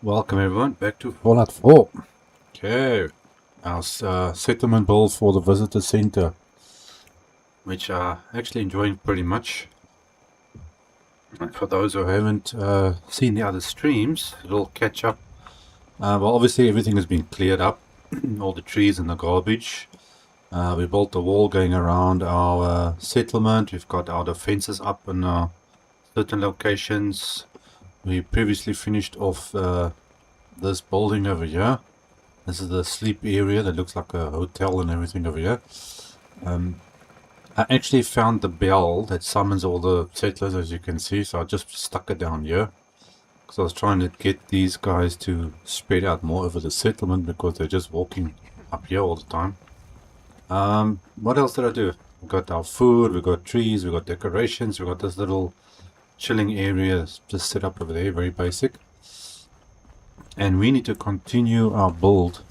Welcome everyone back to Fallout 4. Okay, our settlement build for the visitor center, which are actually enjoying pretty much. And for those who haven't seen the other streams, it'll catch up. Well, obviously everything has been cleared up, all the trees and the garbage. We built the wall going around our settlement. We've got our defenses up in certain locations. We previously finished off this building over here. This is the sleep area that looks like a hotel and everything over here. I actually found the bell that summons all the settlers, as you can see, so I just stuck it down here. Because I was trying to get these guys to spread out more over the settlement because they're just walking up here all the time. What else did I do? We got our food, we got trees, we got decorations, we got this little chilling area just set up over there, very basic. And we need to continue our build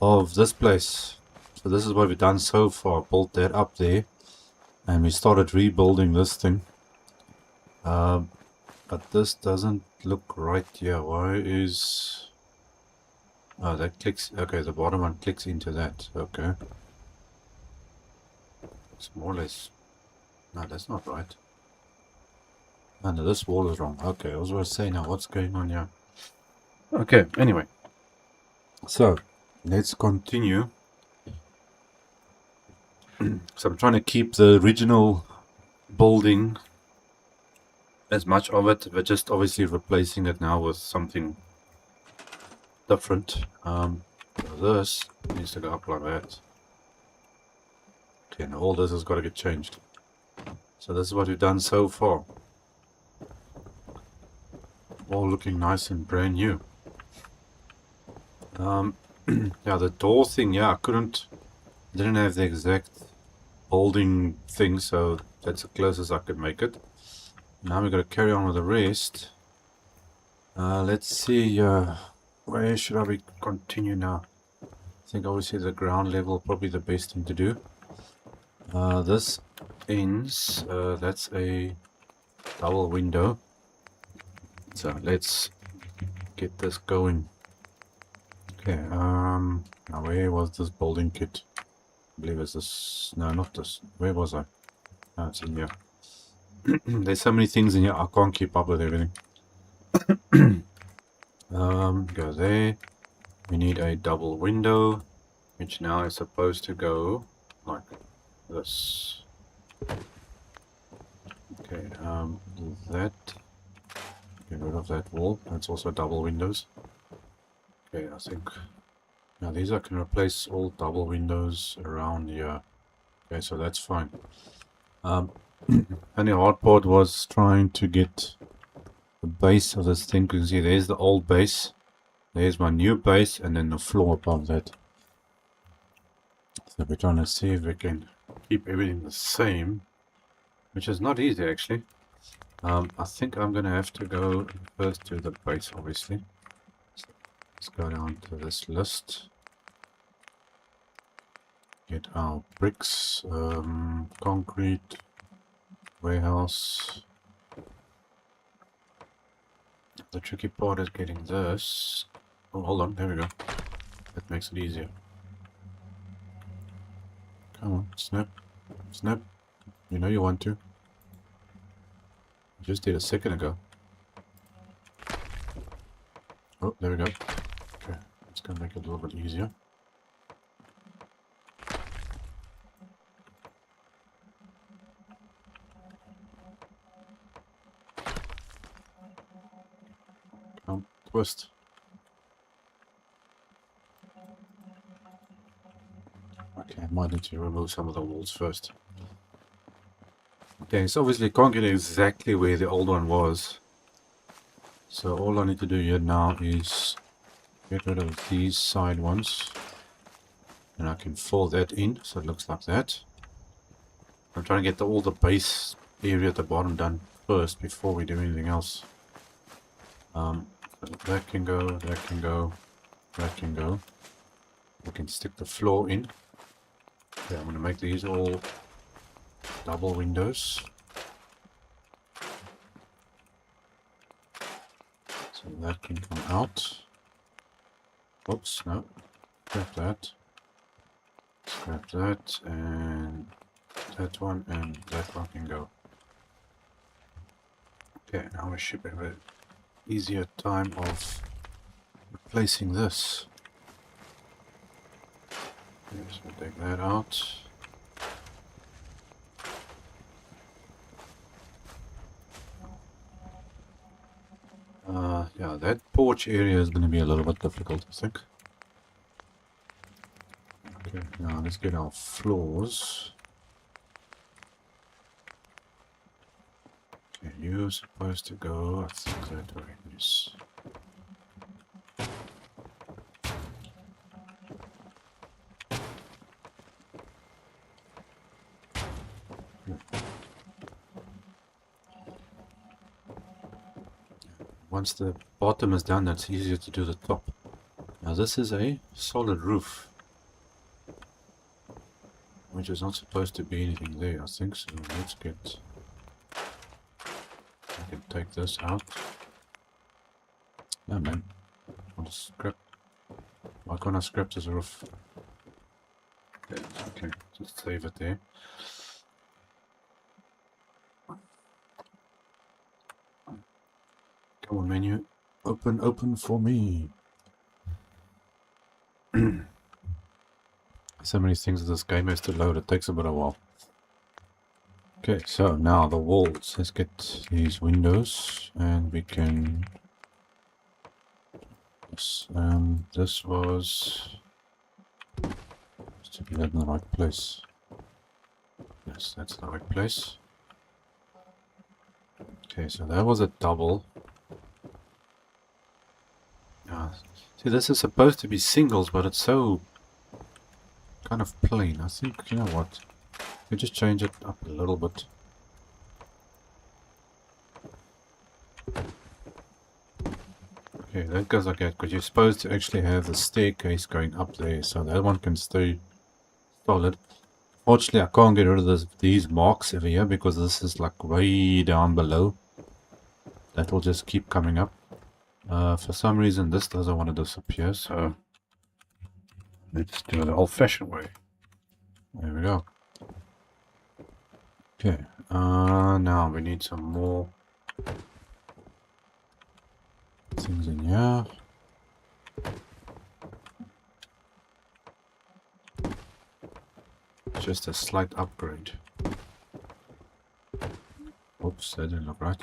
of this place. So this is what we've done so far. Built that up there, and we started rebuilding this thing. But this doesn't look right here. Why is... Oh, that clicks... Okay, the bottom one clicks into that. Okay. It's more or less... No, that's not right. Oh, no, this wall is wrong. Okay, I was going to say now, what's going on here? Okay, anyway. So, let's continue. So I'm trying to keep the original building, as much of it, but just obviously replacing it now with something different. This needs to go up like that. Okay, and all this has got to get changed. So this is what we've done so far. All looking nice and brand new. Yeah, the door thing, yeah, didn't have the exact holding thing, so that's the closest I could make it. Now we've got to carry on with the rest. Let's see, where should we continue now? I think obviously the ground level probably the best thing to do. This ends, that's a double window. So let's get this going. Okay, now where was this building kit? I believe it's this. No, not this. Where was I? No, it's in here. There's so many things in here, I can't keep up with everything. Go there. We need a double window, which now is supposed to go like this. Okay, that. Get rid of that wall. That's also double windows. Okay, I think now these I can replace all double windows around here. Okay, so that's fine. And the hard part was trying to get the base of this thing. You can see there's the old base, there's my new base, and then the floor above that. So we're trying to see if we can keep everything the same, which is not easy actually. I think I'm gonna have to go first to the base, obviously. So let's go down to this list. Get our bricks, concrete, warehouse. The tricky part is getting this. Oh, hold on, there we go. That makes it easier. Come on, snap, snap. You know you want to. You just did a second ago. Oh, there we go. Okay, it's gonna make it a little bit easier. Twist. Okay, I might need to remove some of the walls first. Okay, so obviously can't get exactly where the old one was. So all I need to do here now is get rid of these side ones. And I can fold that in so it looks like that. I'm trying to get all the base area at the bottom done first before we do anything else. That can go, that can go, that can go. We can stick the floor in. Okay, I'm going to make these all double windows. So that can come out. Oops, no. Scrap that. Scrap that, and that one, and that one can go. Okay, now we should have an easier time of replacing this. Okay, so take that out. Yeah, that porch area is going to be a little bit difficult, I think. Okay, now let's get our floors. Okay, you're supposed to go, I think, that way. Yes. Once the bottom is done, it's easier to do the top. Now this is a solid roof, which is not supposed to be anything there, I think. So let's get... I can take this out. No man, I'll scrap. Why can't I scrap this roof? Okay, just save it there. Come on, menu. Open for me. So many things that this game has to load, it takes a bit of a while. Okay, so now the walls. Let's get these windows, and we can... this was... Just to be that in the right place. Yes, that's the right place. Okay, so that was a double. See, this is supposed to be singles, but it's so kind of plain. I think, you know what, we just change it up a little bit. Okay, that goes like that, because you're supposed to actually have the staircase going up there, so that one can stay solid. Fortunately, I can't get rid of these marks over here, because this is like way down below. That will just keep coming up. For some reason this doesn't want to disappear, so let's do it the old-fashioned way. There we go. Okay, now we need some more things in here. Just a slight upgrade. Oops, that didn't look right.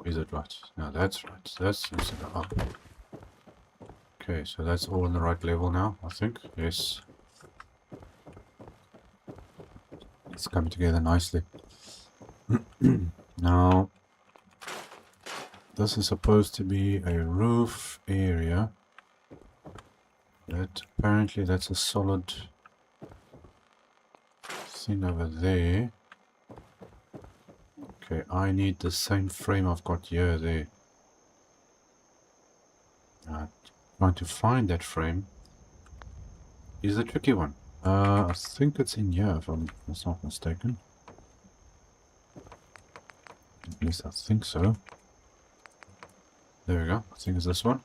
Is it right? No, that's right. That's up. Okay, so that's all on the right level now, I think. Yes. It's coming together nicely. Now, this is supposed to be a roof area. That apparently that's a solid thing over there. Okay, I need the same frame I've got here there. Trying to find that frame is the tricky one. I think it's in here if I'm not mistaken. At least I think so. There we go. I think it's this one.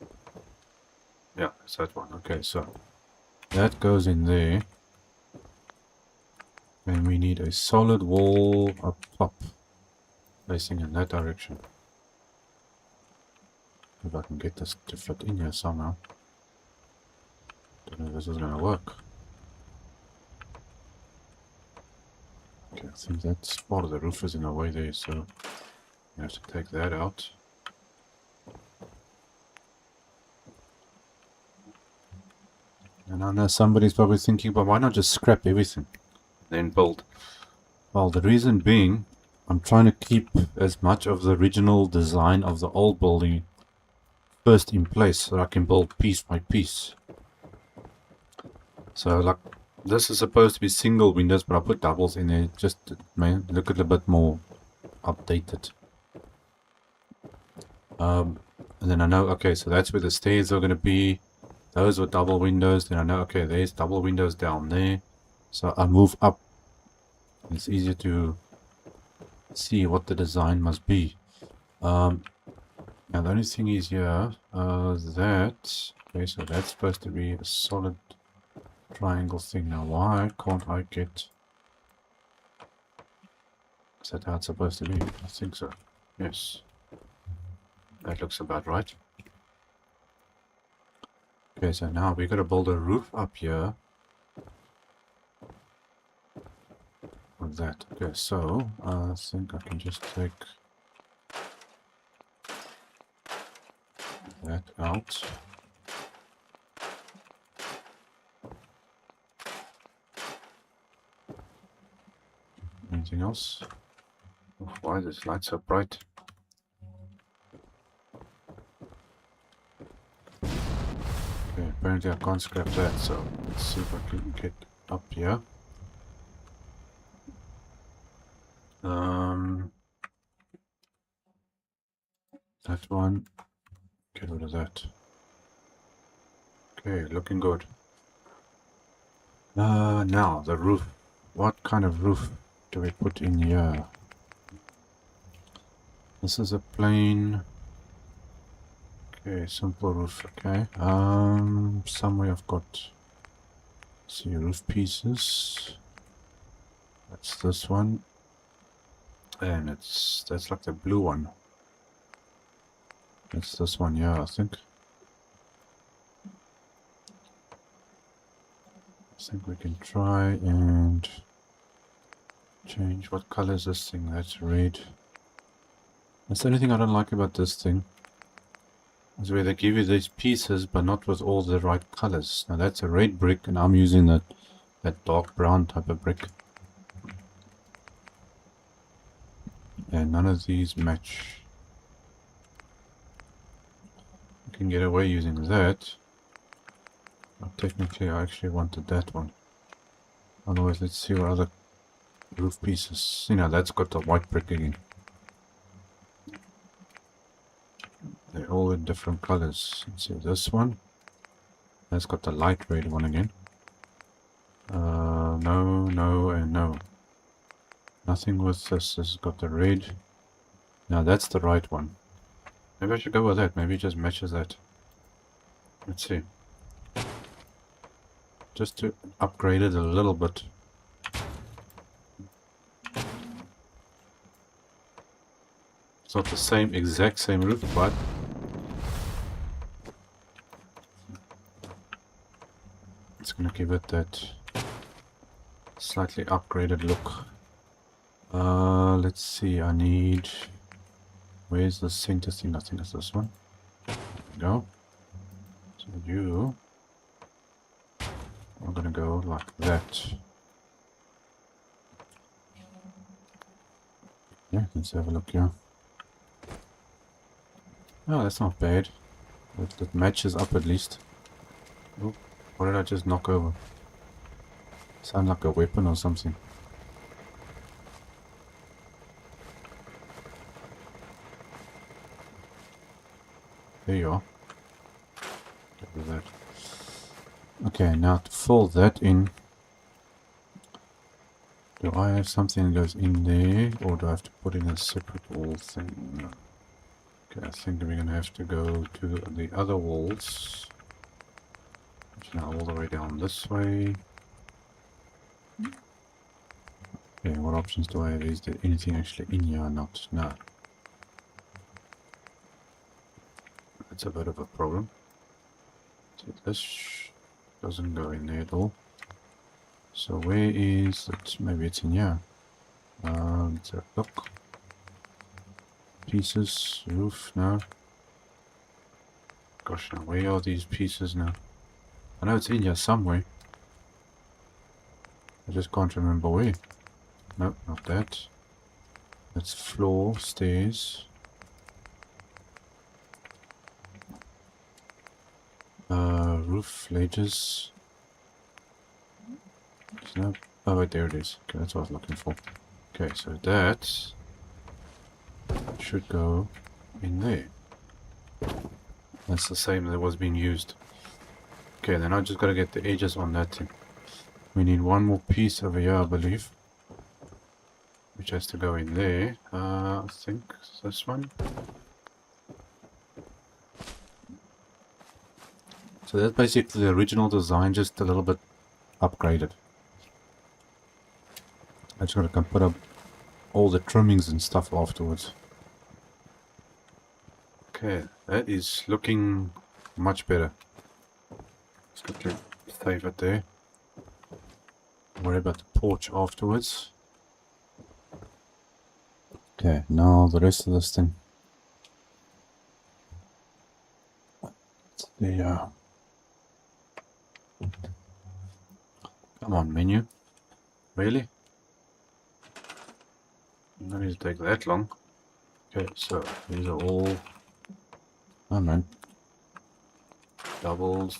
Yeah, it's that one. Okay, so that goes in there. And we need a solid wall up top, facing in that direction. If I can get this to fit in here somehow. Don't know if this is going to work. Okay, I think that's part of the roof is in the way there, so you have to take that out. And I know somebody's probably thinking, but why not just scrap everything, then build? Well, the reason being, I'm trying to keep as much of the original design of the old building first in place, so I can build piece by piece. So, like, this is supposed to be single windows, but I put doubles in there just to look a little bit more updated. And then I know, okay, so that's where the stairs are going to be. Those were double windows. Then I know, okay, there's double windows down there. So I move up. It's easier to see what the design must be. And Now the only thing is here, that, okay, so that's supposed to be a solid triangle thing. Now why can't I get, is that how it's supposed to be? I think so. Yes. That looks about right. Okay, so now we gotta build a roof up here. With that. Okay, so I think I can just take that out. Anything else? Oh, why is this light so bright? Okay, apparently I can't scrap that, so let's see if I can get up here. That one, get rid of that. Okay, looking good. Now the roof. What kind of roof do we put in here? This is a plain. Okay, simple roof. Okay. Somewhere I've got. See roof pieces. That's this one, and that's like the blue one. It's this one, yeah, I think. I think we can try and change. What color is this thing? That's red. That's the only thing I don't like about this thing. Is where they give you these pieces, but not with all the right colors. Now that's a red brick, and I'm using that dark brown type of brick. And none of these match. You can get away using that. But technically I actually wanted that one. Otherwise, let's see what other roof pieces. You know, that's got the white brick again. They're all in different colors. Let's see, this one. That's got the light red one again. No, no, and no. Nothing with this. This has got the red. Now that's the right one. Maybe I should go with that. Maybe it just matches that. Let's see. Just to upgrade it a little bit. It's not the same, exact same roof, but it's gonna give it that slightly upgraded look. Let's see, I need... Where's the center thing? I think it's this one. There we go. So you... I'm gonna go like that. Yeah, let's have a look here. Oh, that's not bad. That matches up at least. Oh, what did I just knock over? Sound like a weapon or something. There you are. Get rid of that. Okay, now to fold that in. Do I have something that goes in there, or do I have to put in a separate wall thing? Okay, I think we're gonna have to go to the other walls. Which are now all the way down this way. Okay, what options do I have? Is there anything actually in here or not? No. That's a bit of a problem. See, this doesn't go in there at all. So where is it? Maybe it's in here. Let's have a look. Pieces, roof, no. Gosh, now where are these pieces now? I know it's in here somewhere. I just can't remember where. No, not that. That's floor, stairs. Roof, ledges. No. Oh wait, there it is. Okay, that's what I was looking for. Okay, so that should go in there. That's the same that was being used. Okay, then I just gotta get the edges on that thing. We need one more piece over here, I believe, which has to go in there. I think it's this one. So that's basically the original design, just a little bit upgraded. I just gotta put up all the trimmings and stuff afterwards. Okay, that is looking much better. Let's quickly save it there. Worry about the porch afterwards. Okay, now the rest of this thing. The come on, menu. Really? Not need to take that long. Okay, so these are all. Oh man. Doubles.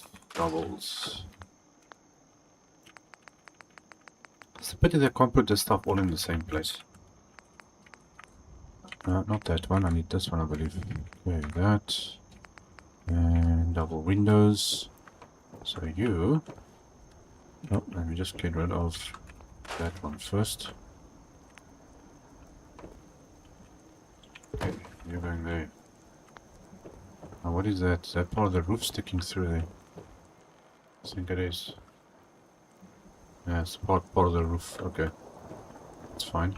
It's a pity they can't put this stuff all in the same place. Not that one, I need this one, I believe. Okay, that. And double windows. So you... Oh, let me just get rid of that one first. Okay, you're going there. Now what is that? Is that part of the roof sticking through there? I think it is. Yeah, it's part of the roof. Okay, that's fine.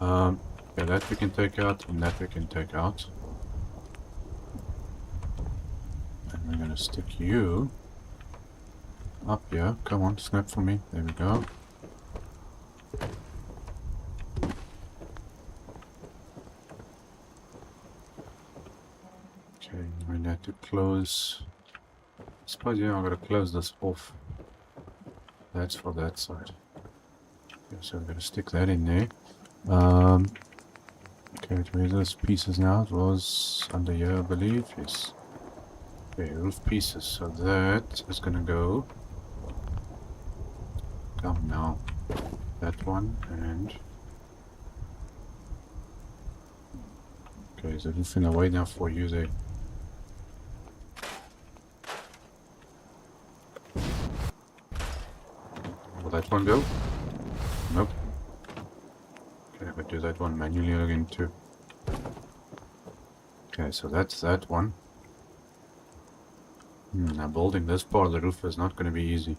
Yeah, that we can take out, and that we can take out. And we're gonna stick you up here. Come on, snap for me. There we go. Okay, we need to close. I suppose, yeah, I'm gonna close this off. That's for that side. Okay, so we're gonna stick that in there. Okay, where's those pieces now? It was under here, I believe. Yes. Okay, roof pieces. So that is gonna go. Come now. That one and. Okay, is the roof in the way now for you there? Will that one go? Nope. Okay, but do that one manually again too. Okay, so that's that one. Now building this part of the roof is not going to be easy.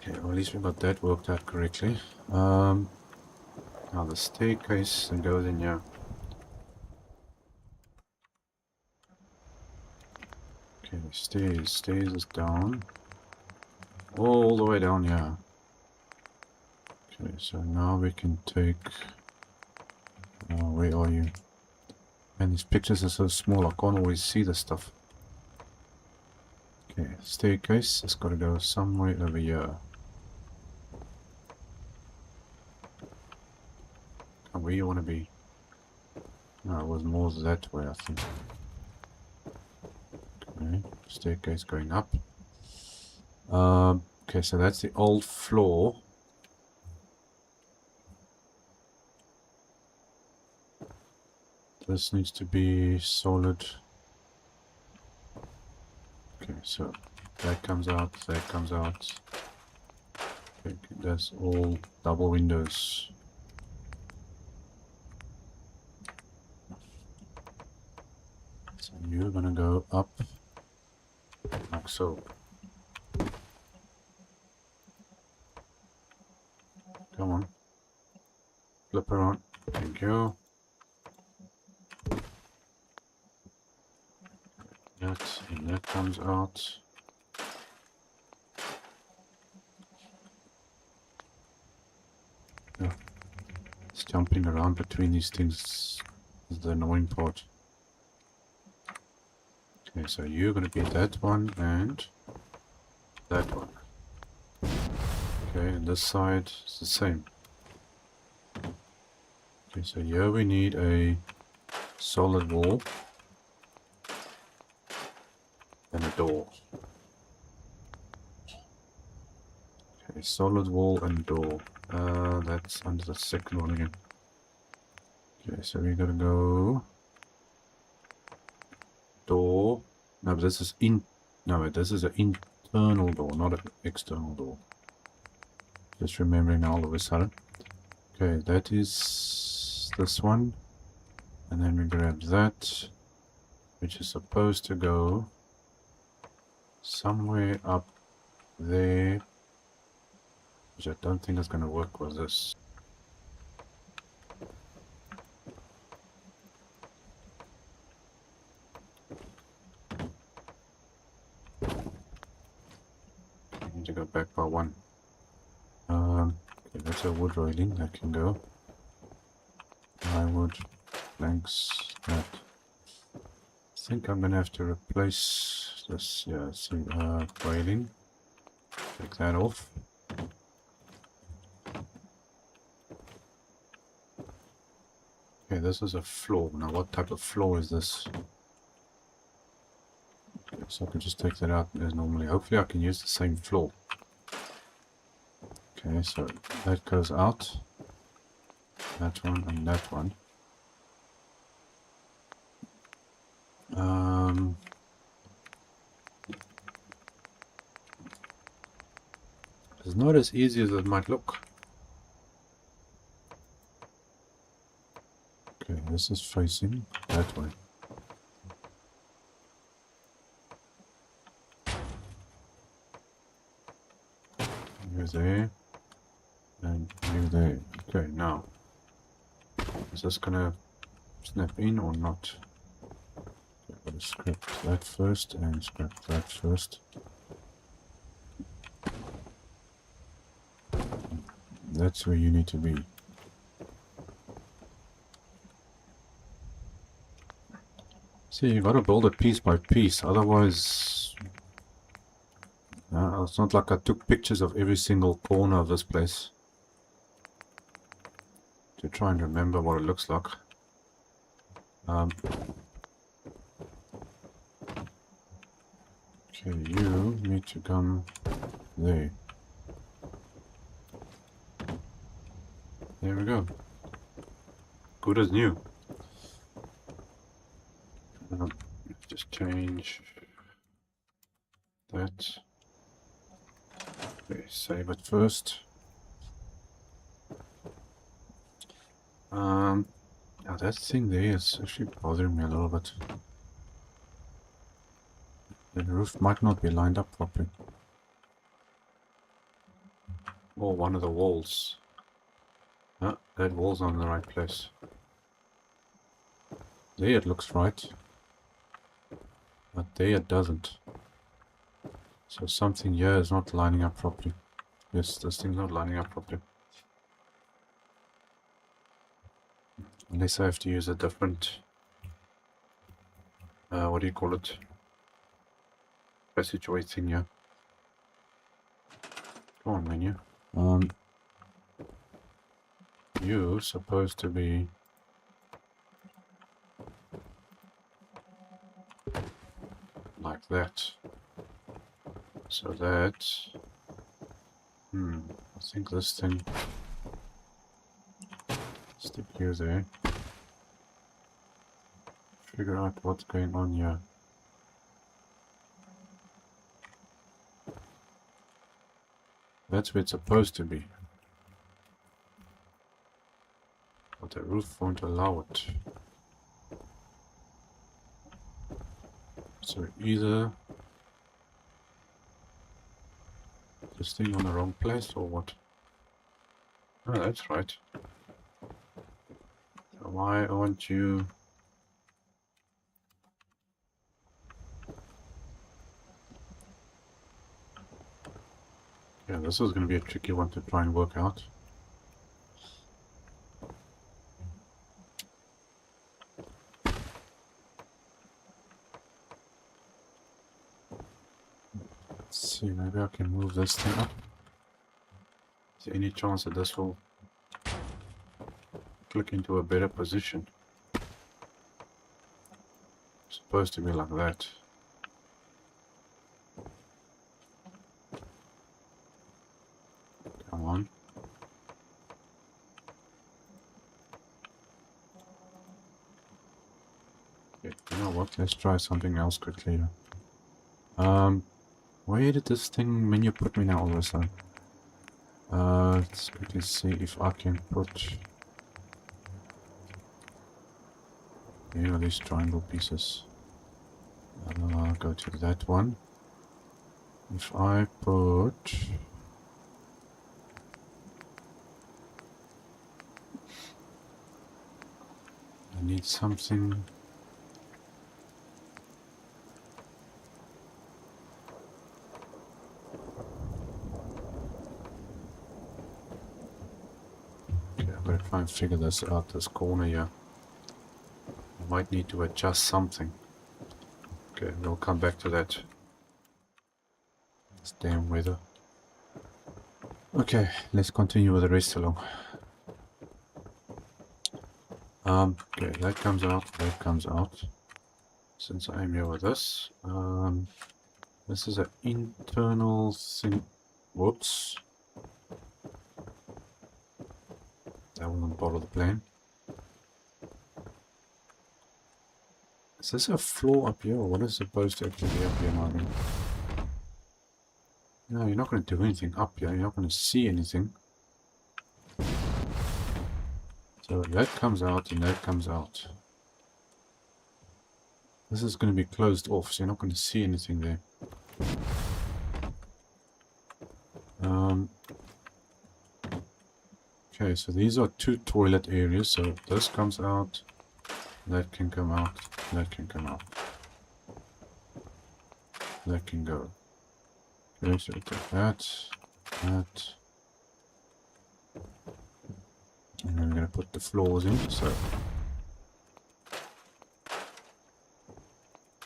Okay, well, at least we got that worked out correctly. Now the staircase that goes in here. Okay, stairs is down. All the way down here. Okay, so now we can take... where are you? And these pictures are so small, I can't always see the stuff. Okay, staircase, it's got to go somewhere over here. Oh, where you want to be? No, it was more that way, I think. Okay, staircase going up. Okay, so that's the old floor. This needs to be solid. Okay, so that comes out, that comes out. Okay, that's all double windows. So you're gonna go up like so. Come on. Flip around. Thank you. That and that comes out. Yeah. It's jumping around between these things is the annoying part. Okay, so you're gonna be that one and that one. Okay, and this side is the same. Okay, so here we need a solid wall and a door. Okay, solid wall and door. That's under the second one again. Okay, so we gotta go door. No, but this is this is an internal door, not an external door. Just remembering all of a sudden. Okay, that is this one. And then we grab that. which is supposed to go somewhere up there, which I don't think is going to work with this. I need to go back by one. Okay, that's a wood railing that can go. Plywood, planks, that. I think I'm going to have to replace this, yeah, see, railing. Take that off. Okay, this is a floor. Now, what type of floor is this? Okay, so I can just take that out as normally. Hopefully I can use the same floor. Okay, so that goes out. That one and that one. It's not as easy as it might look. Okay, this is facing that way. You there. And you there. Okay, now. Is this gonna snap in or not? Okay, I'm gonna scrap that first and scrap that first. That's where you need to be. See, you gotta build it piece by piece, otherwise... it's not like I took pictures of every single corner of this place to try and remember what it looks like. Okay, you need to come there. There we go. Good as new. Just change that. Okay, save it first. Now that thing there is actually bothering me a little bit. The roof might not be lined up properly. Or one of the walls. Ah, that wall's on the right place. There it looks right. But there it doesn't. So something here is not lining up properly. Yes, this thing's not lining up properly. Unless I have to use a different... what do you call it? Passageway thing here. Come on, menu. You're supposed to be... like that. So that... I think this thing... stick you there. Figure out what's going on here. That's where it's supposed to be. But the roof won't allow it. So either this thing on the wrong place or what? Oh, that's right. So why aren't you... Yeah, this is going to be a tricky one to try and work out. Let's see, maybe I can move this thing up. Is there any chance that this will click into a better position? It's supposed to be like that. Come on. Okay, you know what? Let's try something else quickly. Where did this thing menu put me now all of a sudden? Let's quickly see if I can put... Here are these triangle pieces. Go to that one. If I put... I need something... Okay, I'm gonna try and figure this out, this corner here. I might need to adjust something. Okay, we'll come back to that. This damn weather. Okay, let's continue with the rest along. Okay, that comes out, that comes out. Since I'm here with this, this is an internal thing. Whoops. That wasn't part of the plan. Is this a floor up here, or what is supposed to actually be up here, Martin? No, you're not going to do anything up here. You're not going to see anything. So that comes out and that comes out. This is going to be closed off, so you're not going to see anything there. Okay, so these are two toilet areas. So this comes out, that can come out, that can come out. That can go. Okay, so we take that, that. And then we're going to put the floors in, so...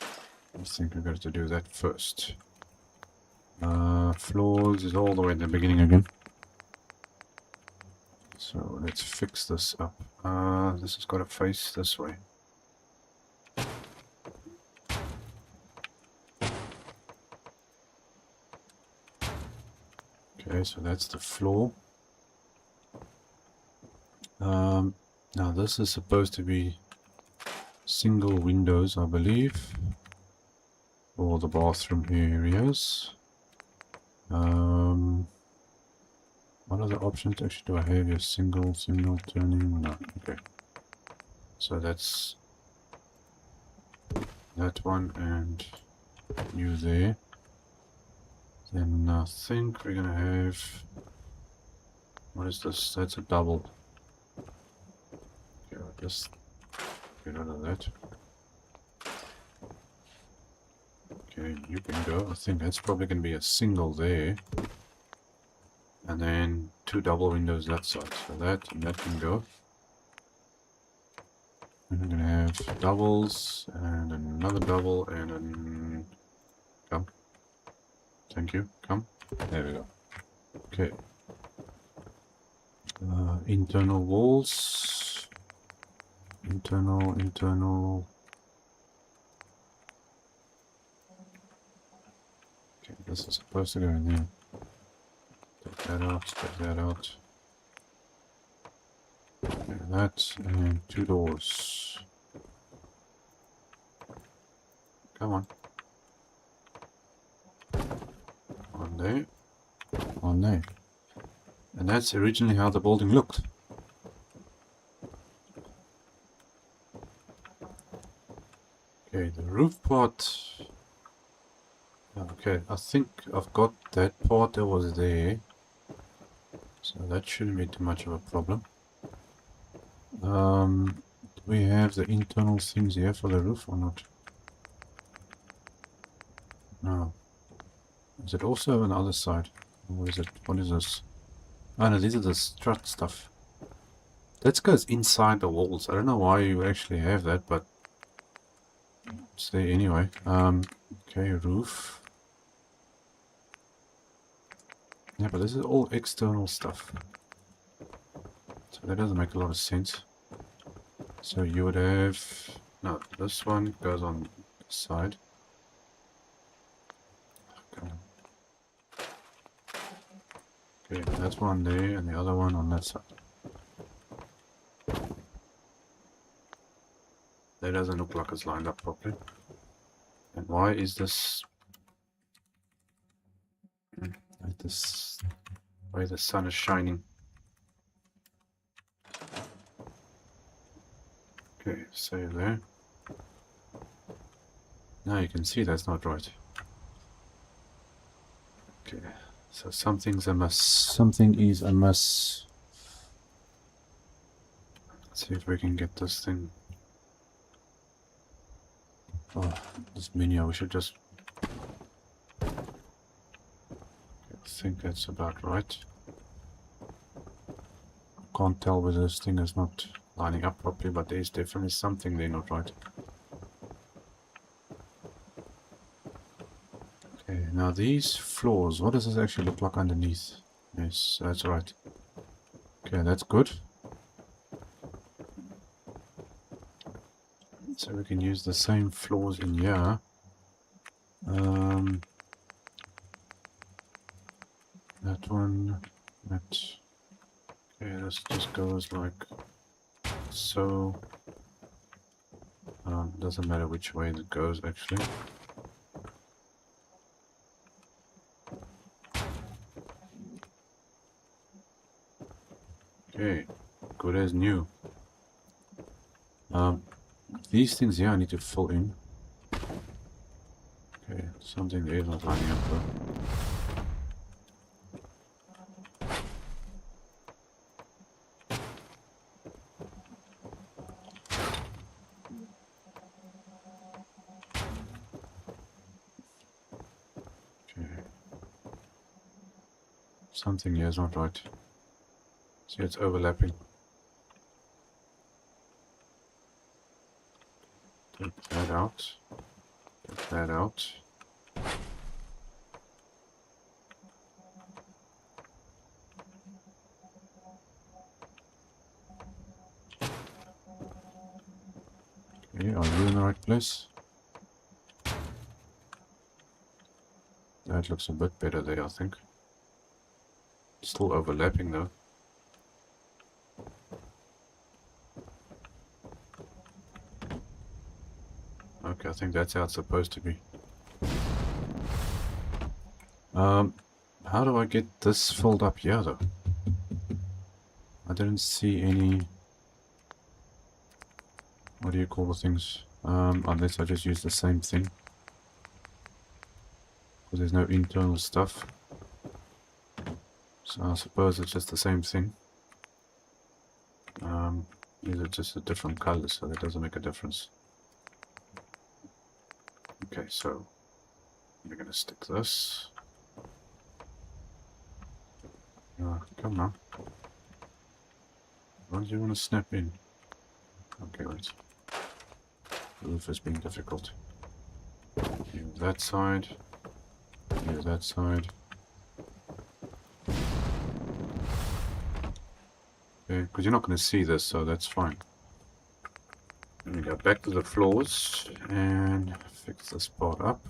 I think we're going to do that first. Floors is all the way at the beginning again. So let's fix this up. This has got to face this way. Okay, so that's the floor. Now this is supposed to be single windows, I believe, for the bathroom areas. What other options actually do I have here? Single turning? No, okay. So that's that one and you there. Then I think we're gonna have... What is this? That's a double. Okay, I'll just get rid of that. Okay, you can go. I think that's probably gonna be a single there. And then two double windows that side. So that and that can go. And we're gonna have doubles and another double and an... Come. Thank you. Come. There we go. Okay. Internal walls. Internal. Okay, this is supposed to go in there. Take that out, take that out. And that, and two doors. Come on. One there. One there. And that's originally how the building looked. Okay, the roof part. Okay, I think I've got that part that was there. So that shouldn't be too much of a problem. Do we have the internal things here for the roof or not? No. Is it also on the other side? Or is it, what is this? Oh no, these are the strut stuff. That goes inside the walls. I don't know why you actually have that, but it's there anyway. Okay, roof. Yeah, but this is all external stuff. So that doesn't make a lot of sense. So you would have... No, this one goes on the side. Okay, that's one there and the other one on that side. That doesn't look like it's lined up properly. And why is this... Like this... Why the sun is shining? Okay, save there. Now you can see that's not right. Okay, so something's amiss. Something is amiss. Let's see if we can get this thing. Oh, this menu, we should just... I think that's about right. Can't tell whether this thing is not lining up properly, but there's definitely something there not right. Okay, now these floors, what does this actually look like underneath? Yes, that's right. Okay, that's good. So we can use the same floors in here. That one, that... Okay, this just goes like so. Doesn't matter which way it goes actually. Okay, good as new. These things here I need to fill in. Okay, something there is not lining up though. Something here is not right. See, it's overlapping. Take that out. Take that out. Okay, are you in the right place? That looks a bit better there, I think. Still overlapping though. Okay, I think that's how it's supposed to be. How do I get this filled up here though? I didn't see any... What do you call the things? Unless I just use the same thing. Because there's no internal stuff. So I suppose it's just the same thing. These are just a different color, so that doesn't make a difference. Okay, so we're gonna stick this. Come on. Why do you want to snap in? Okay, wait. The roof is being difficult. Here that side. Here that side. Okay, because you're not going to see this, so that's fine. Let me go back to the floors and fix this part up.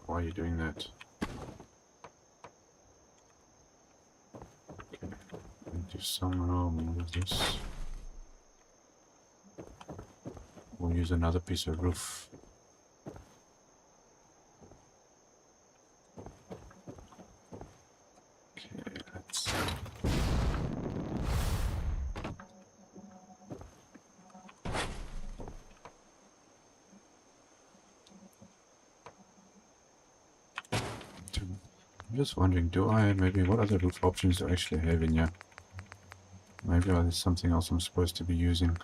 Why are you doing that? Okay, I need to somehow move this. We'll use another piece of roof. Okay, let's... I'm just wondering, what other roof options do I actually have in here? Maybe there's something else I'm supposed to be using.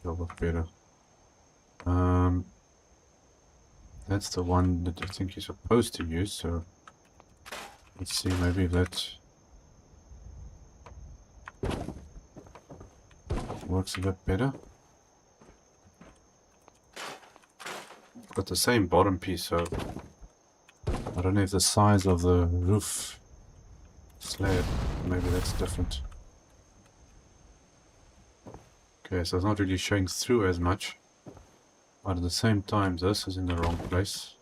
It'll look better. That's the one that I think you're supposed to use, so let's see, maybe that works a bit better. I've got the same bottom piece, so I don't know if the size of the roof slab, maybe that's different. Okay, so it's not really showing through as much. But at the same time, this is in the wrong place.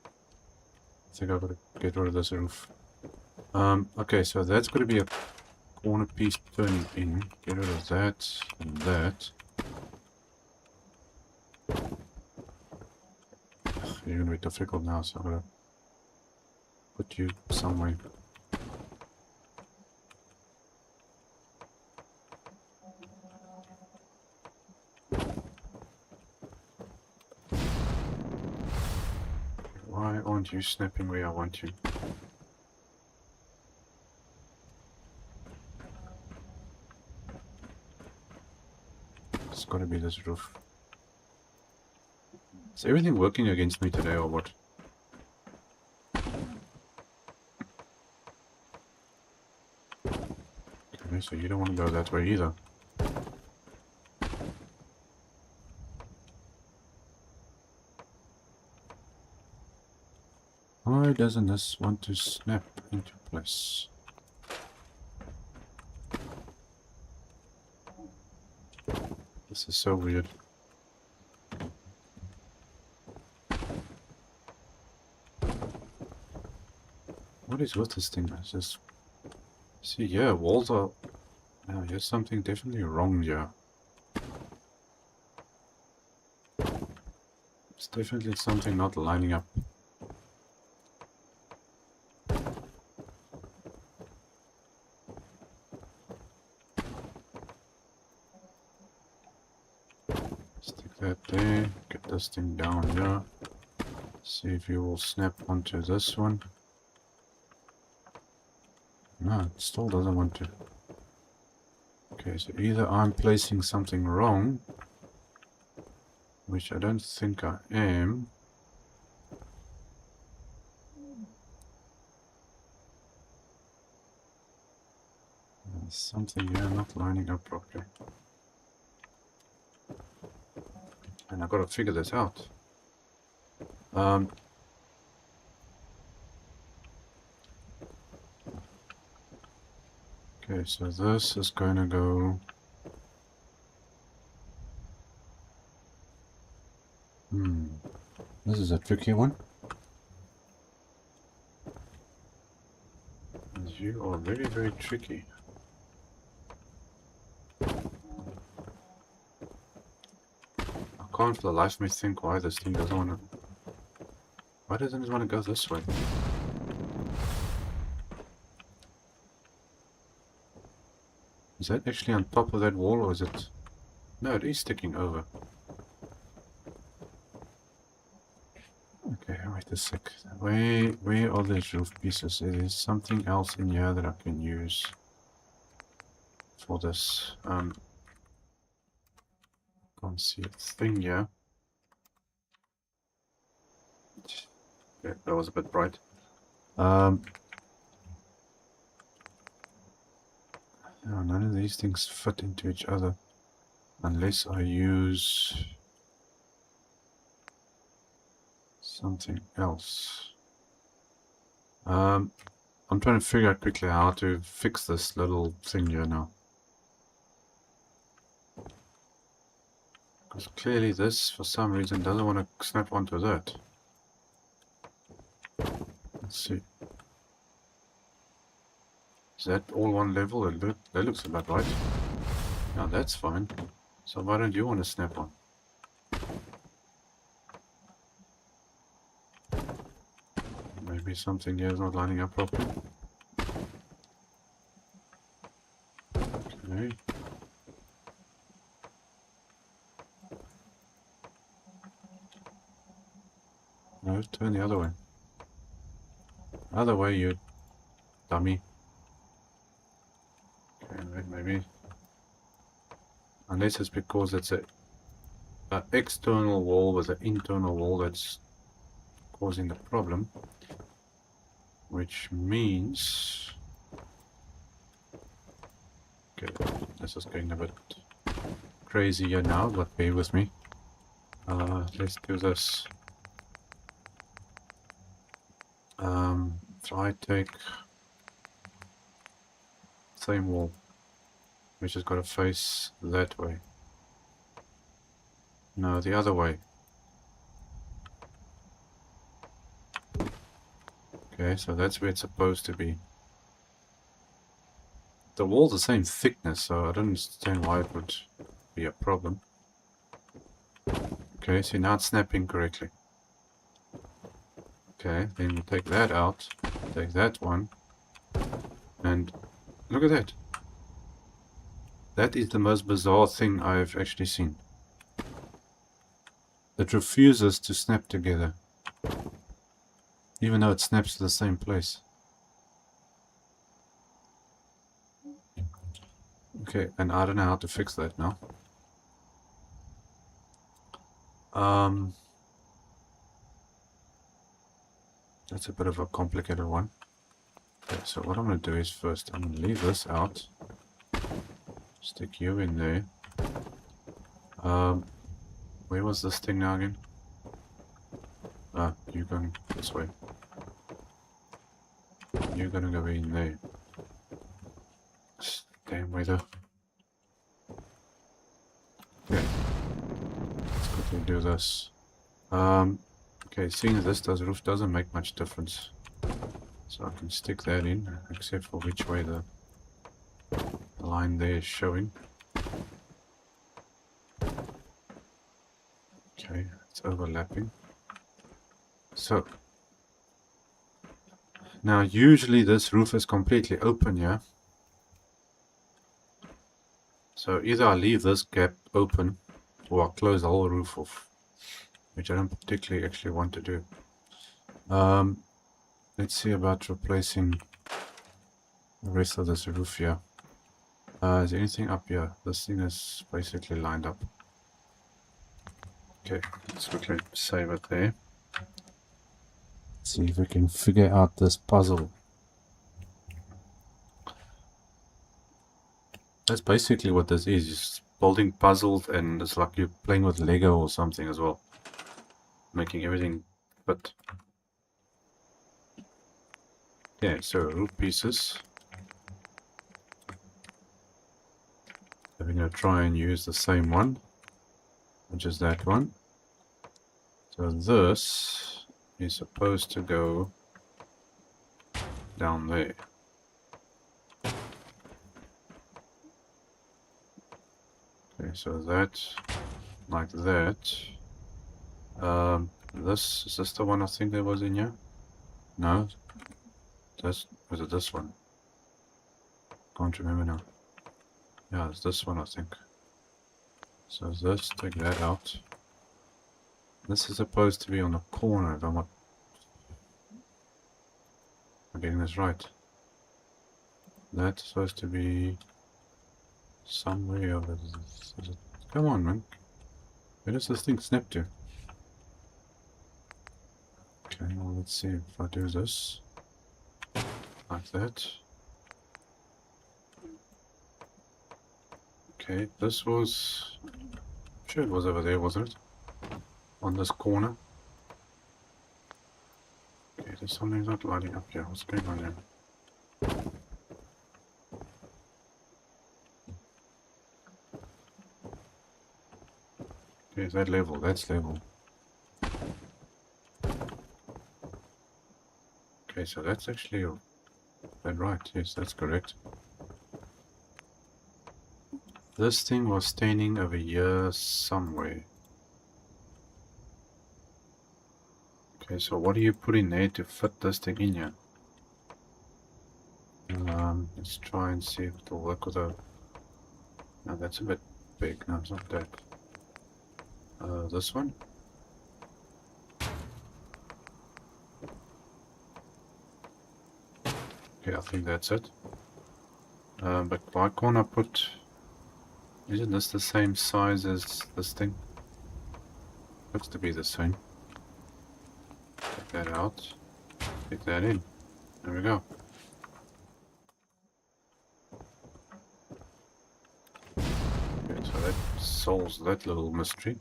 I think I've got to get rid of this roof. Okay, so that's going to be a corner piece turning in. Get rid of that and that. You're gonna be difficult now, so I'm gonna put you somewhere. Why aren't you snapping where I want you? It's gotta be this roof. Is everything working against me today or what? Okay, so you don't want to go that way either. Why doesn't this want to snap into place? This is so weird. What is with this thing? It's just... See, yeah, walls are... Now, there's something definitely wrong here. It's definitely something not lining up. Stick that there. Get this thing down here. See if you will snap onto this one. No, it still doesn't want to. Okay, so either I'm placing something wrong, which I don't think I am. There's something here not lining up properly. And I've got to figure this out. Okay, so this is going to go... This is a tricky one. And you are very, very tricky. I can't for the life of me think why this thing doesn't want to... Why doesn't it want to go this way? Is that actually on top of that wall, or is it... No, it is sticking over. Okay, wait a sec. Where are these roof pieces? There is something else in here that I can use for this. Can't see a thing here. Yeah, that was a bit bright. No, none of these things fit into each other unless I use something else. I'm trying to figure out quickly how to fix this little thing here now. Because clearly this, for some reason, doesn't want to snap onto that. Let's see. Is that all one level? That looks about right. Now that's fine. So why don't you want to snap on? Maybe something here is not lining up properly. Okay. No, turn the other way. Other way, you dummy. Okay, maybe. Unless it's because it's an external wall with an internal wall that's causing the problem. Which means... Okay, this is getting a bit crazy here now, but bear with me. Let's do this. Try take same wall, which has got to face that way. No, the other way. Okay, so that's where it's supposed to be. The wall's the same thickness, so I don't understand why it would be a problem. Okay, so now it's snapping correctly. Okay, then we take that out, take that one, and look at that. That is the most bizarre thing I've actually seen. It refuses to snap together, even though it snaps to the same place. Okay, and I don't know how to fix that now. That's a bit of a complicated one. Okay, so what I'm going to do is first I'm going to leave this out. Stick you in there. Where was this thing now again? Ah, you're going this way. You're going to go in there. Damn weather. Okay. Let's quickly do this. Okay, seeing as this roof doesn't make much difference. So I can stick that in, except for which way the line there is showing. Okay, it's overlapping. So, now usually this roof is completely open, yeah? So either I leave this gap open, or I close the whole roof off, which I don't particularly actually want to do. Let's see about replacing the rest of this roof here. Is there anything up here? This thing is basically lined up. Okay, let's quickly save it there. Let's see if we can figure out this puzzle. That's basically what this is, just building puzzles, and it's like you're playing with Lego or something as well. Making everything fit. Okay, so roof pieces. We're going to try and use the same one, which is that one. So this is supposed to go down there. Okay, so that, like that. Is this the one I think that was in here? No? Was it this one? Can't remember now. Yeah, it's this one I think. So this, take that out. This is supposed to be on the corner, if I'm not getting this right. That's supposed to be somewhere over this. Come on, man. Where does this thing snap to? Okay, well, let's see if I do this. Like that. Okay, this was... Sure, it was over there, wasn't it? On this corner. Okay, there's something not lighting up here. What's going on here? Okay, is that level? That's level. Okay, so that's actually... that right, yes, that's correct. This thing was standing over here somewhere. Okay, so what do you put in there to fit this thing in here? Let's try and see if it'll work with a... No, that's a bit big. No, it's not that. This one? Okay, I think that's it. But why can't I put... Isn't this the same size as this thing? Looks to be the same. Take that out. Take that in. There we go. Okay, so that solves that little mystery.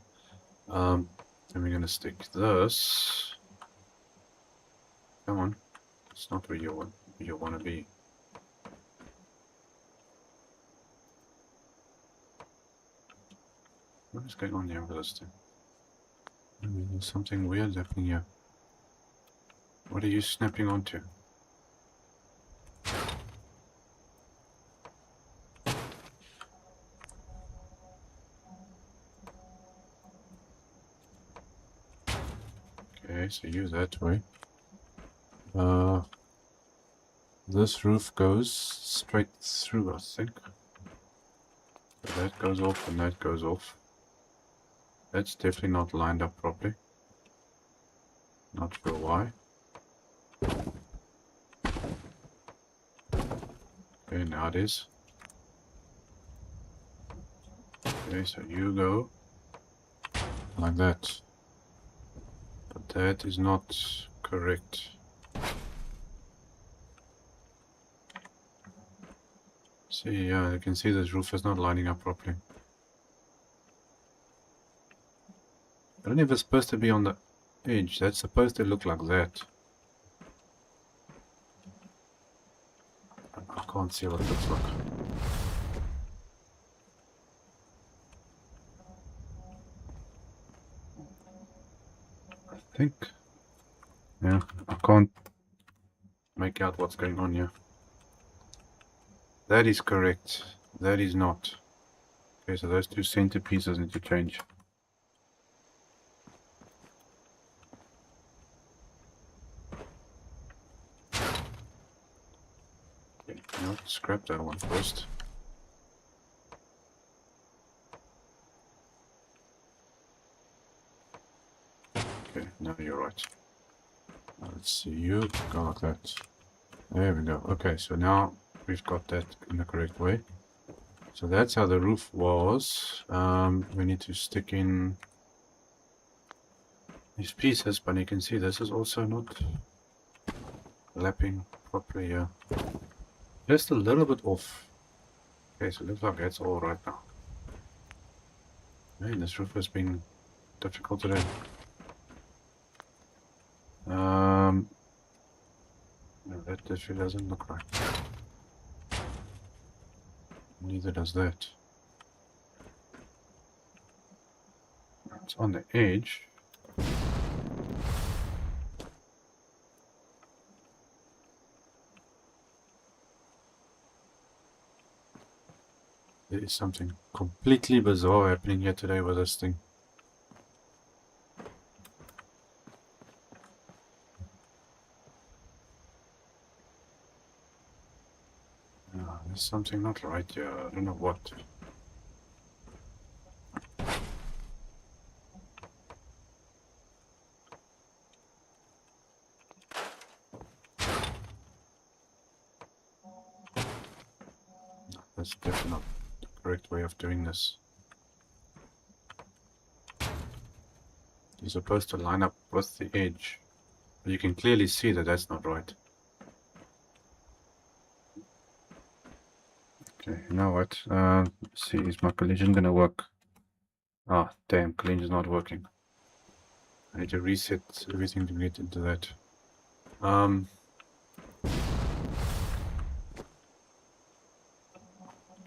Then we're gonna stick this. Come on. It's not where you want to be. What is going on here with this thing? I mean, there's something weird happening here. What are you snapping onto? Okay, so use that way. This roof goes straight through, I think. So that goes off and that goes off. That's definitely not lined up properly. Not sure why. Okay, now it is. Okay, so you go like that. But that is not correct. See, yeah, you can see this roof is not lining up properly. I don't know if it's supposed to be on the edge. That's supposed to look like that. I can't see what it looks like. I think. Yeah, I can't make out what's going on here. That is correct. That is not. Okay, so those two centerpieces need to change. Okay, now scrap that one first. Okay, now you're right. Now let's see, you go like that. There we go. Okay, so now we've got that in the correct way. So that's how the roof was. We need to stick in these pieces, but you can see this is also not lapping properly here. Just a little bit off. Okay, so it looks like that's all right now. Man, this roof has been difficult today. No, that definitely doesn't look right. Neither does that. It's on the edge. There is something completely bizarre happening here today with this thing. There's something not right here. I don't know what. That's definitely not the correct way of doing this. You're supposed to line up with the edge. But you can clearly see that that's not right. Okay, you know what? Let's see, is my collision gonna work? Ah, damn, collision's not working. I need to reset everything to get into that.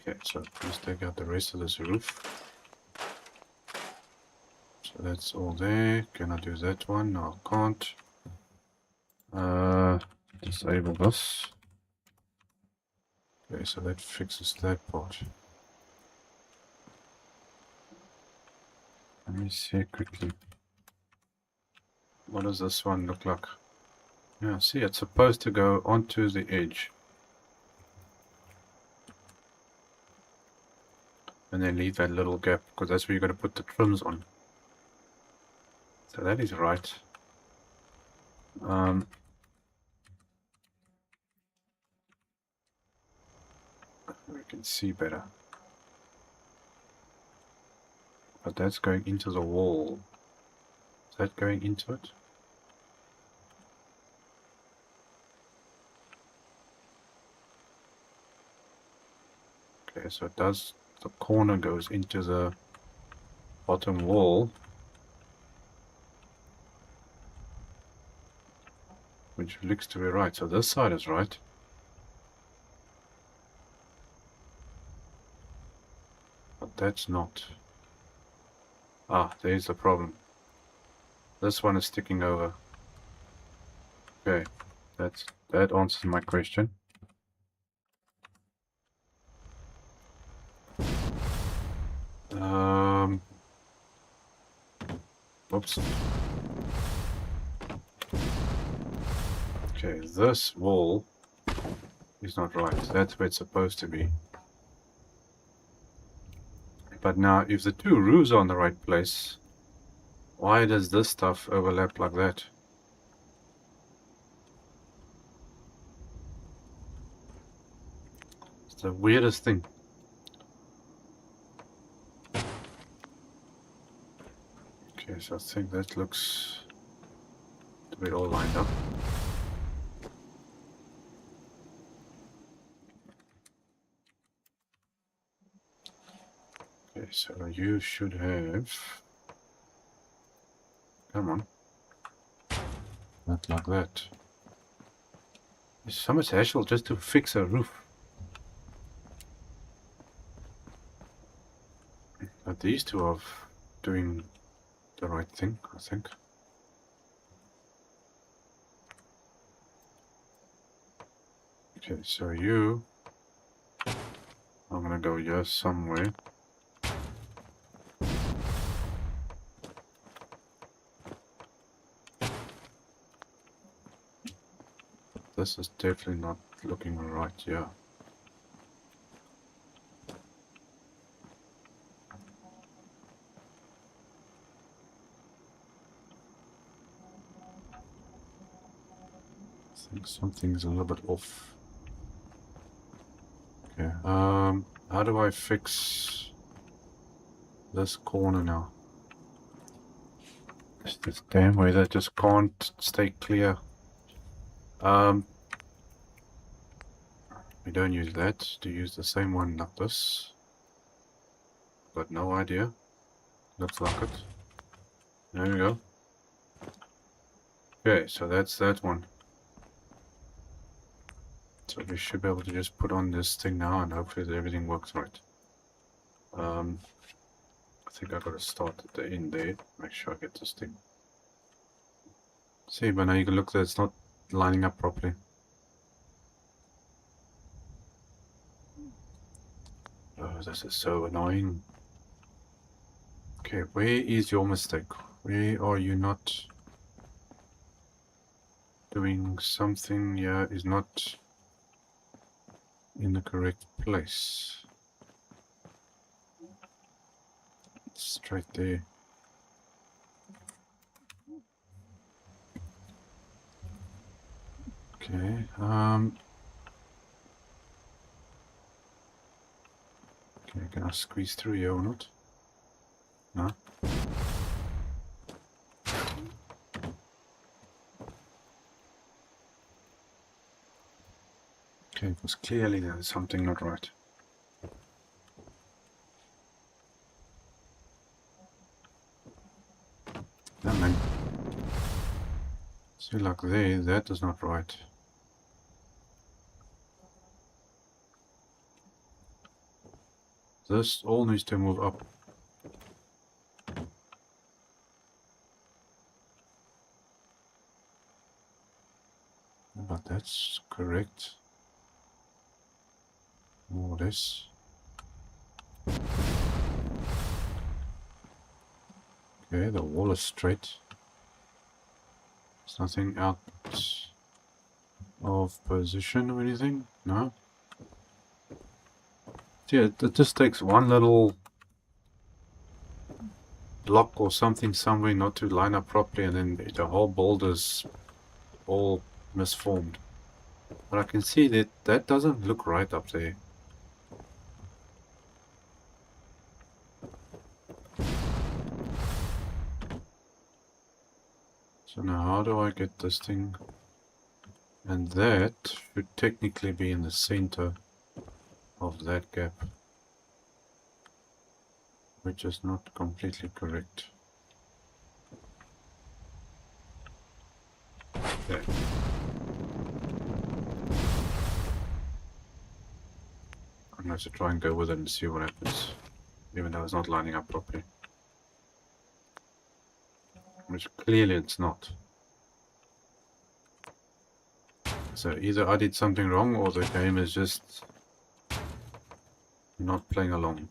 Okay, so let's take out the rest of this roof. So that's all there. Can I do that one? No, I can't. Disable this. Okay, so that fixes that part. Let me see quickly. What does this one look like? Yeah, see, it's supposed to go onto the edge. And then leave that little gap, because that's where you're going to put the trims on. So that is right. We can see better. But that's going into the wall. Is that going into it? Okay, so it does. The corner goes into the bottom wall, which looks to be right. So this side is right. But that's not. Ah, there's the problem. This one is sticking over. Okay, that answers my question. Oops. Okay, Okay, this wall is not right. That's where it's supposed to be. But now, if the two roofs are in the right place, why does this stuff overlap like that? It's the weirdest thing. Okay, so I think that looks to be all lined up. Okay, so you should have... Come on. Not like that. There's so much hassle just to fix a roof. But these two are doing the right thing, I think. Okay, so you... I'm gonna go here somewhere. This is definitely not looking right, yeah. I think something's a little bit off. Okay, how do I fix this corner now? This damn weather just can't stay clear. We don't use that, to use the same one like this. Got no idea. Looks like it. There we go. Okay, so that's that one. So we should be able to just put on this thing now and hopefully everything works right. I think I gotta start at the end there. Make sure I get this thing. See, but now you can look that it's not lining up properly. Oh, this is so annoying. Okay, where is your mistake? Where are you not doing something here is not in the correct place? Straight there. Okay, okay, can I squeeze through here or not? No? Okay, because clearly there's something not right. No, man. See, like there, that is not right. This all needs to move up. But that's correct. More or less. Okay, the wall is straight. There's nothing out of position or anything? No? Yeah, it just takes one little block or something somewhere not to line up properly, and then the whole boulder's all misformed. But I can see that that doesn't look right up there. So now how do I get this thing? And that should technically be in the center of that gap, which is not completely correct. Okay. I'm going to try and go with it and see what happens, even though it's not lining up properly. Which clearly it's not. So either I did something wrong or the game is just not playing along.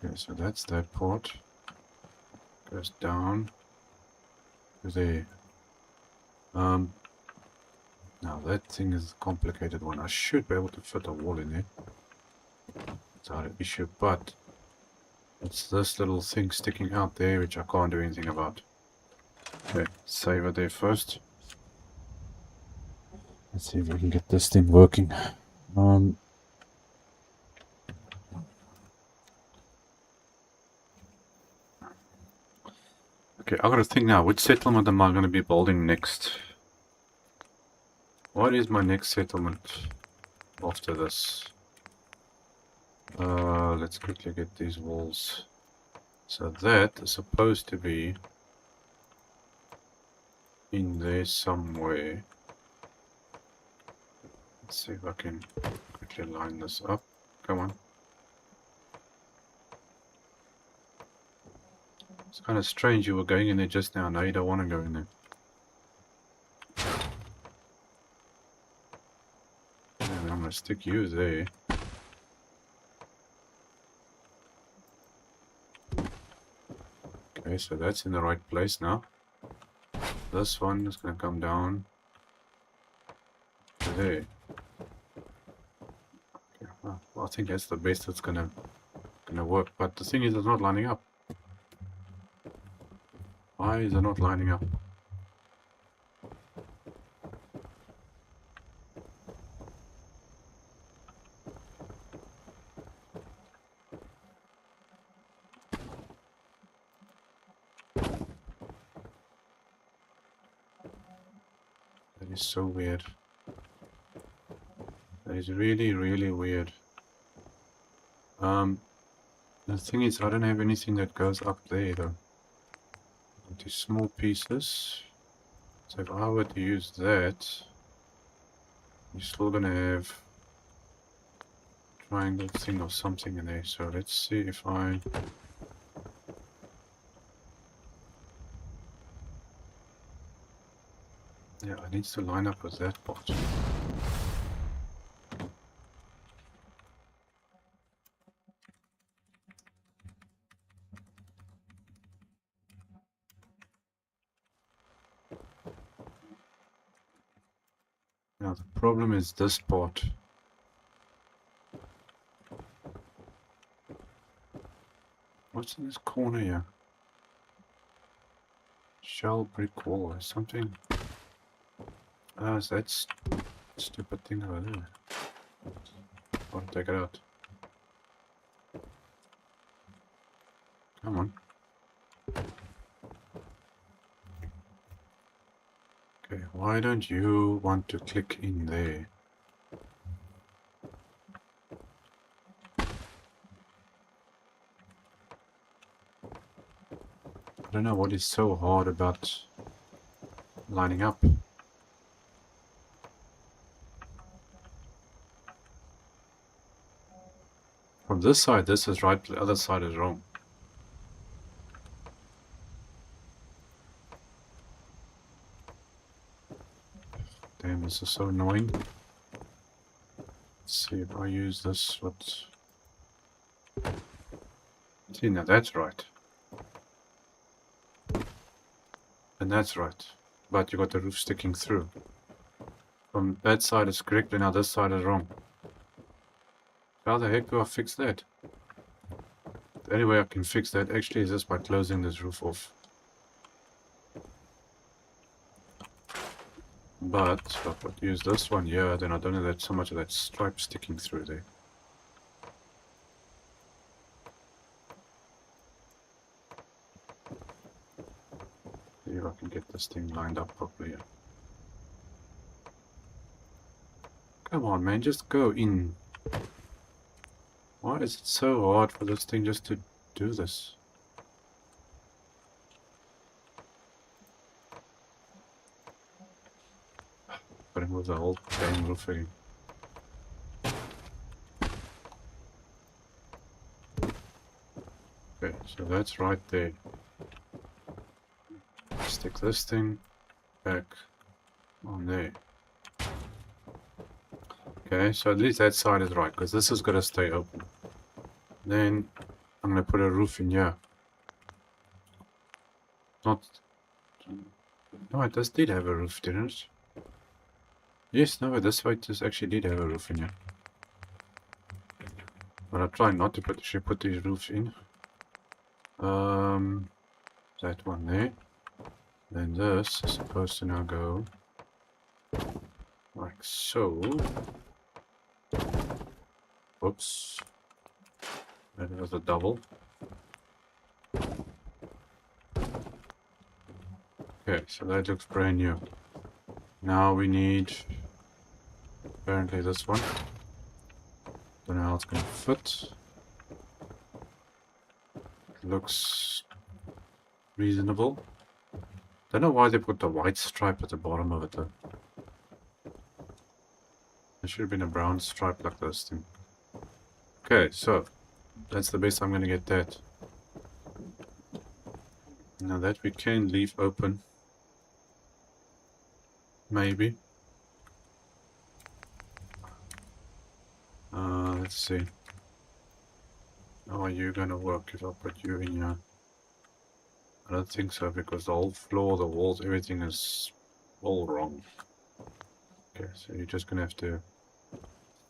Okay, Okay, so that's that port. Goes down to there. Now that thing is a complicated one. I should be able to fit a wall in there. It's not an issue, but it's this little thing sticking out there which I can't do anything about. Okay, save it there first. Let's see if we can get this thing working. Okay, I gotta think now, which settlement am I gonna be building next? What is my next settlement after this? Let's quickly get these walls. So that is supposed to be in there somewhere. Let's see if I can quickly line this up. Come on. It's kind of strange you were going in there just now. Now you don't want to go in there. And I'm going to stick you there. Okay, so that's in the right place now. This one is going to come down to there. Okay, well, I think that's the best that's gonna work. But the thing is, it's not lining up. Why is it not lining up? That is so weird. That is really, really weird. The thing is, I don't have anything that goes up there though. These small pieces. So if I were to use that, you're still gonna have triangle thing or something in there. So let's see if I it needs to line up with that part. Now the problem is this part. What's in this corner here? Shell brick wall or something. Ah, is that stupid thing over there? I want to take it out. Come on. Okay, why don't you want to click in there? I don't know what is so hard about lining up. From this side, this is right, the other side is wrong. Damn, this is so annoying. Let's see if I use this, what... See, now that's right. And that's right. But you got the roof sticking through. From that side is correct, and now this side is wrong. How the heck do I fix that? The only way I can fix that actually is just by closing this roof off. But if I could use this one here, then I don't know that so much of that stripe sticking through there. See if I can get this thing lined up properly. Come on, man, just go in. Why is it so hard for this thing just to do this? But it was the whole damn roof again. Okay, so that's right there. Stick this thing back on there. Okay, so at least that side is right, because this is going to stay open. Then I'm gonna put a roof in here. Not... No, it did have a roof, didn't it? Yes, no, this way it actually did have a roof in here. But I try not to put these roofs in. That one there. Then this is supposed to now go like so. Whoops. That was a double. Okay, so that looks brand new. Now we need apparently this one. Don't know how it's gonna fit. It looks reasonable. Don't know why they put the white stripe at the bottom of it though. There should have been a brown stripe like this thing. Okay, so that's the best I'm gonna get that. Now that we can leave open. Maybe. Let's see. How are you gonna work if I put you in here? I don't think so, because the whole floor, the walls, everything is all wrong. Okay, so you're just gonna have to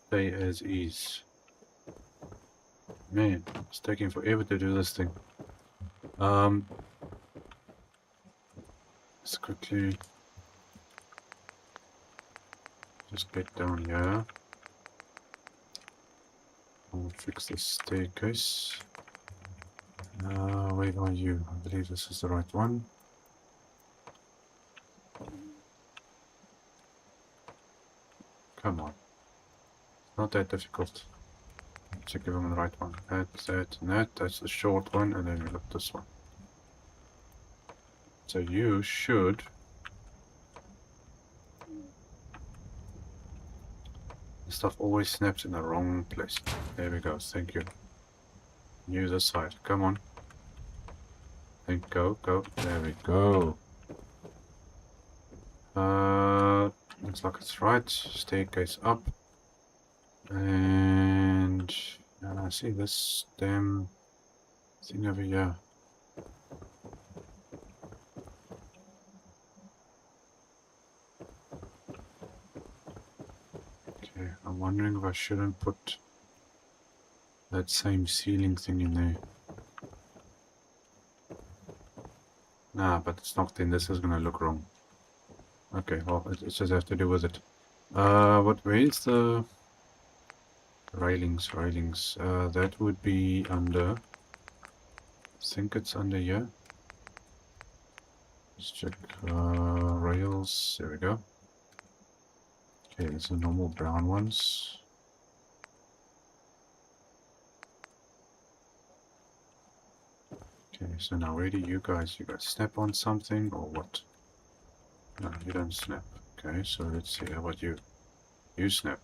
stay as is. Man, it's taking forever to do this thing. Let's quickly just get down here. I'll fix this staircase. Where are you? I believe this is the right one. Come on. It's not that difficult. Check if I'm on the right one. That, and that. That's the short one, and then we got this one. So you should... The stuff always snaps in the wrong place. There we go. Thank you. New this side. Come on. And go, go. There we go. Looks like it's right. Staircase up. And I see this damn thing over here. Okay, I'm wondering if I shouldn't put that same ceiling thing in there. Nah, but it's knocked in. This is gonna look wrong. Okay, well, it just has to do with it. But where is the railings? That would be under... I think it's under here. Let's check. Rails. There we go. Okay, it's the normal brown ones. Okay, so now where do you guys snap on something or what? No, you don't snap. Okay, so let's see, how about you? You snap.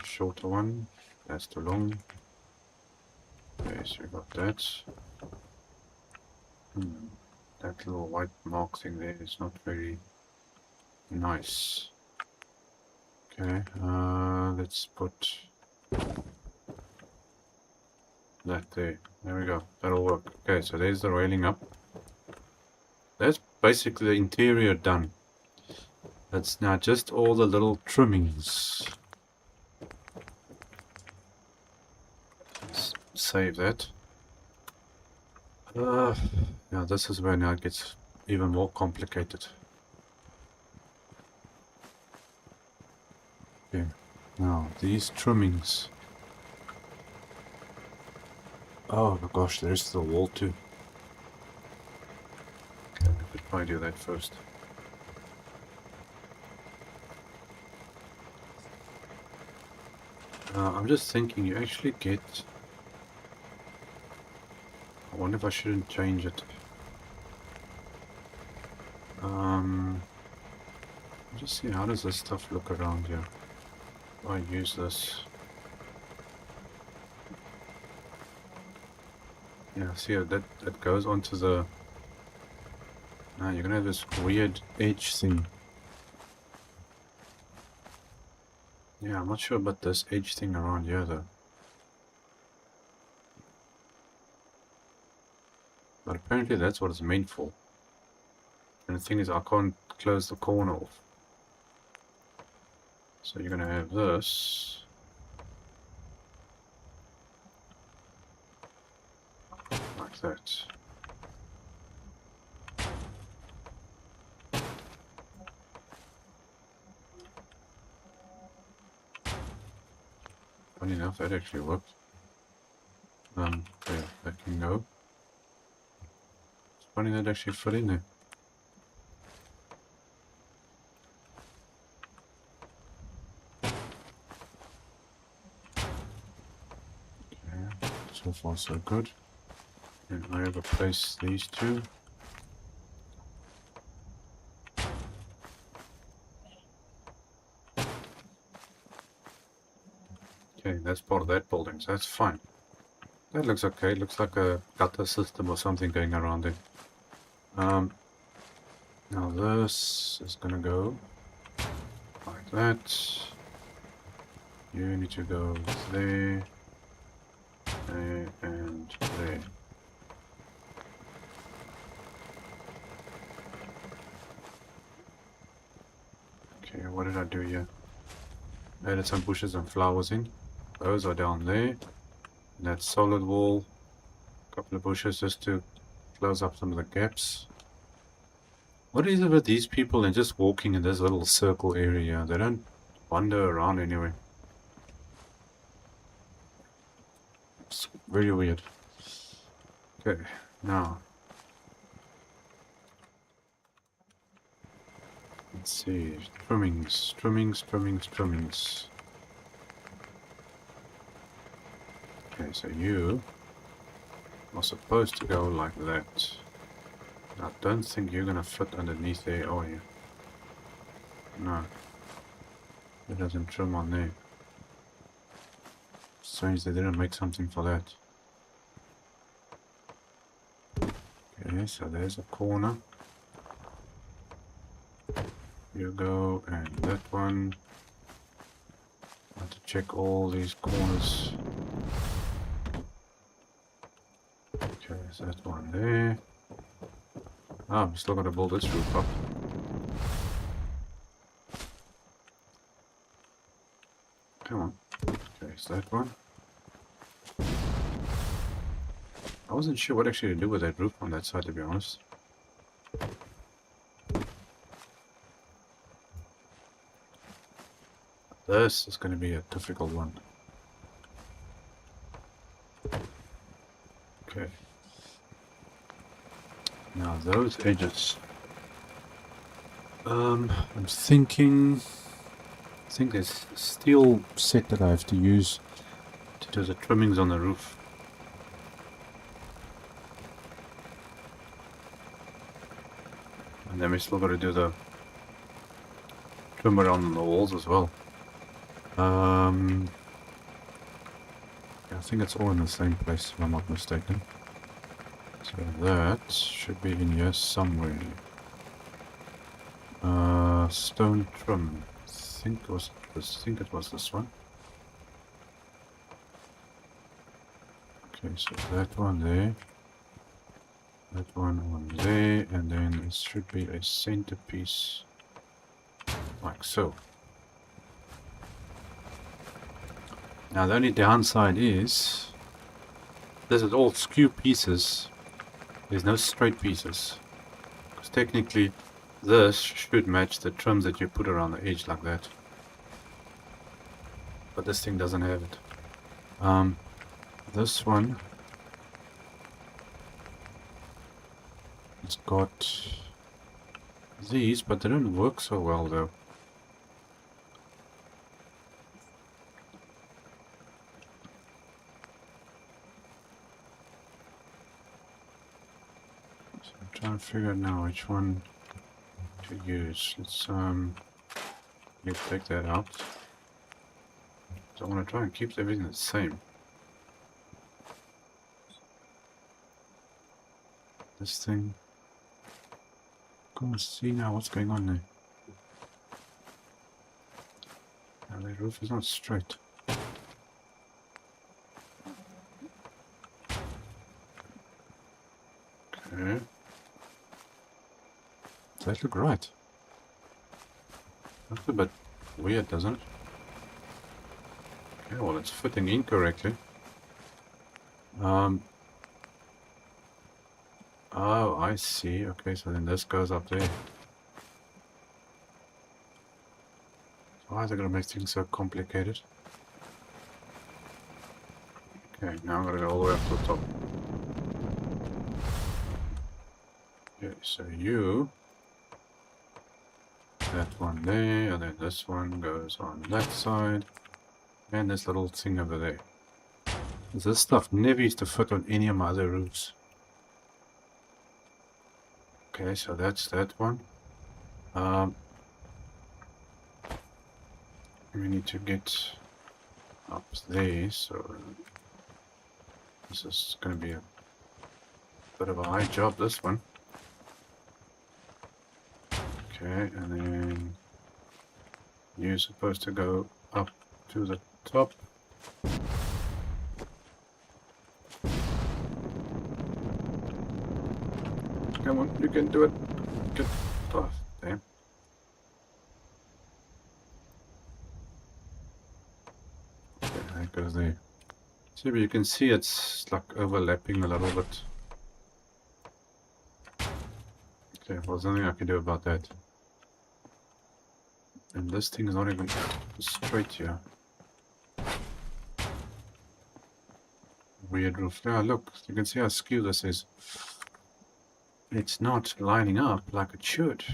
Shorter one, that's too long. Okay, so we got that. That little white mark thing there is not very nice. Okay, let's put that there. There we go. That'll work. Okay, so there's the railing up. That's basically the interior done. That's now just all the little trimmings. Let's save that. Yeah, this is where now it gets even more complicated. Okay, now these trimmings. Oh my gosh, there's the wall too. Okay, we could probably do that first. I'm just thinking, you actually get... I wonder if I shouldn't change it. Just see, how does this stuff look around here? I use this. Yeah, see, that goes onto the... Now you're gonna have this weird edge thing. Yeah, I'm not sure about this edge thing around here though. apparently that's what it's meant for. And the thing is, I can't close the corner off. So you're gonna have this. Like that. Funny enough, that actually worked. Yeah, that can go. It's funny that actually fit in there. Okay, so far so good. And I have replaced these two. Okay, that's part of that building, so that's fine. That looks okay. It looks like a gutter system or something going around it. Now this is gonna go like that. You need to go there, there, and there. Okay, what did I do here? Added some bushes and flowers in. Those are down there. And that solid wall. A couple of bushes just to close up some of the gaps. What is it with these people and just walking in this little circle area? They don't wander around anyway. It's very weird. Okay, now. Let's see. Trimmings. Okay, so you are supposed to go like that. I don't think you're gonna fit underneath there, are you? No. It doesn't trim on there. Strange they didn't make something for that. Okay, so there's a corner. You go, and that one. I have to check all these corners. Okay, so that one there. Ah, I'm still gonna build this roof up. Come on. Okay, so that one. I wasn't sure what actually to do with that roof on that side, to be honest. This is going to be a difficult one. Okay. Now those edges. I'm thinking... I think there's a steel set that I have to use to do the trimmings on the roof. And then we still got to do the trim around the walls as well. Yeah, I think it's all in the same place if I'm not mistaken. So that should be in here somewhere. Stone trim. I think it was this one. Okay, so that one there. That one there, and then it should be a centerpiece like so. Now the only downside is this is all skew pieces. There's no straight pieces. Because technically this should match the trims that you put around the edge like that. But this thing doesn't have it. This one, it's got these, but they don't work so well though. So I'm trying to figure out now which one to use. Let's take that out. So I want to try and keep everything the same. This thing. Can't see now what's going on there. Now the roof is not straight. Okay. that look right? That's a bit weird, doesn't it? Okay, well, it's fitting incorrectly. Oh, I see. Okay, so then this goes up there. Why is it going to make things so complicated? Okay, now I'm going to go all the way up to the top. Okay, so that one there, and then this one goes on that side, and this little thing over there. This stuff never used to fit on any of my other roofs. Okay, so that's that one. We need to get up there, so this is going to be a bit of a high job, this one. Okay, and then you're supposed to go up to the top. Come on, you can do it. Good. Oh, damn. Okay, that goes there. See, but you can see it's like overlapping a little bit. Okay, well, there's nothing I can do about that. And this thing is not even straight here. Weird roof. Yeah, look, you can see how skewed this is. It's not lining up like it should.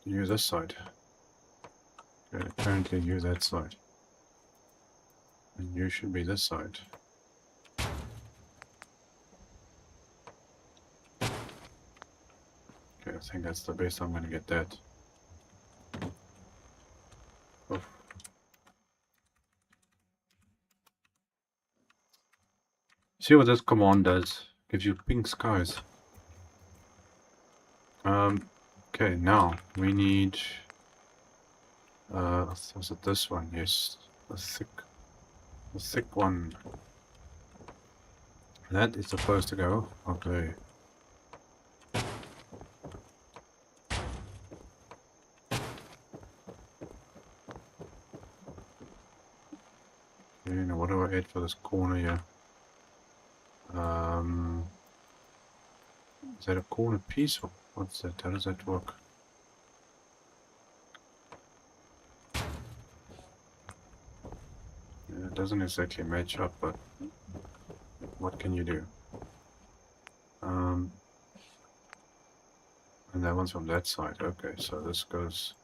Use this side. Okay, apparently use that side. And you should be this side. Okay, I think that's the best I'm going to get that. Oh. See what this command does? Gives you pink skies. Okay, now we need was it this one? Yes, the thick one. That is supposed to go okay. Okay, now what do I add for this corner here? Is that a corner piece or what's that? How does that work? Yeah, it doesn't exactly match up, but what can you do? And that one's from that side. Okay, so this goes.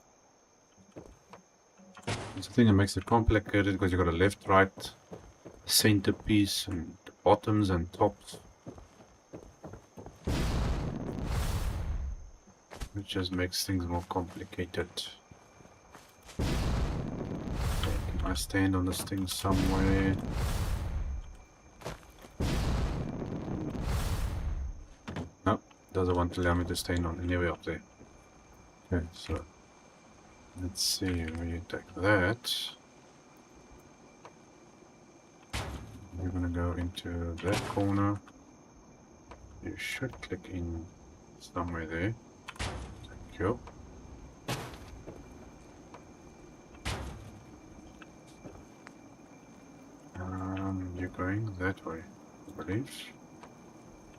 It's the thing that makes it complicated because you've got a left, right, center piece, and bottoms and tops. Which just makes things more complicated. Can I stand on this thing somewhere? No, doesn't want to allow me to stand on anywhere up there. Okay, so let's see where you take that. You're gonna go into that corner. You should click in somewhere there. Thank you. You're going that way, I believe.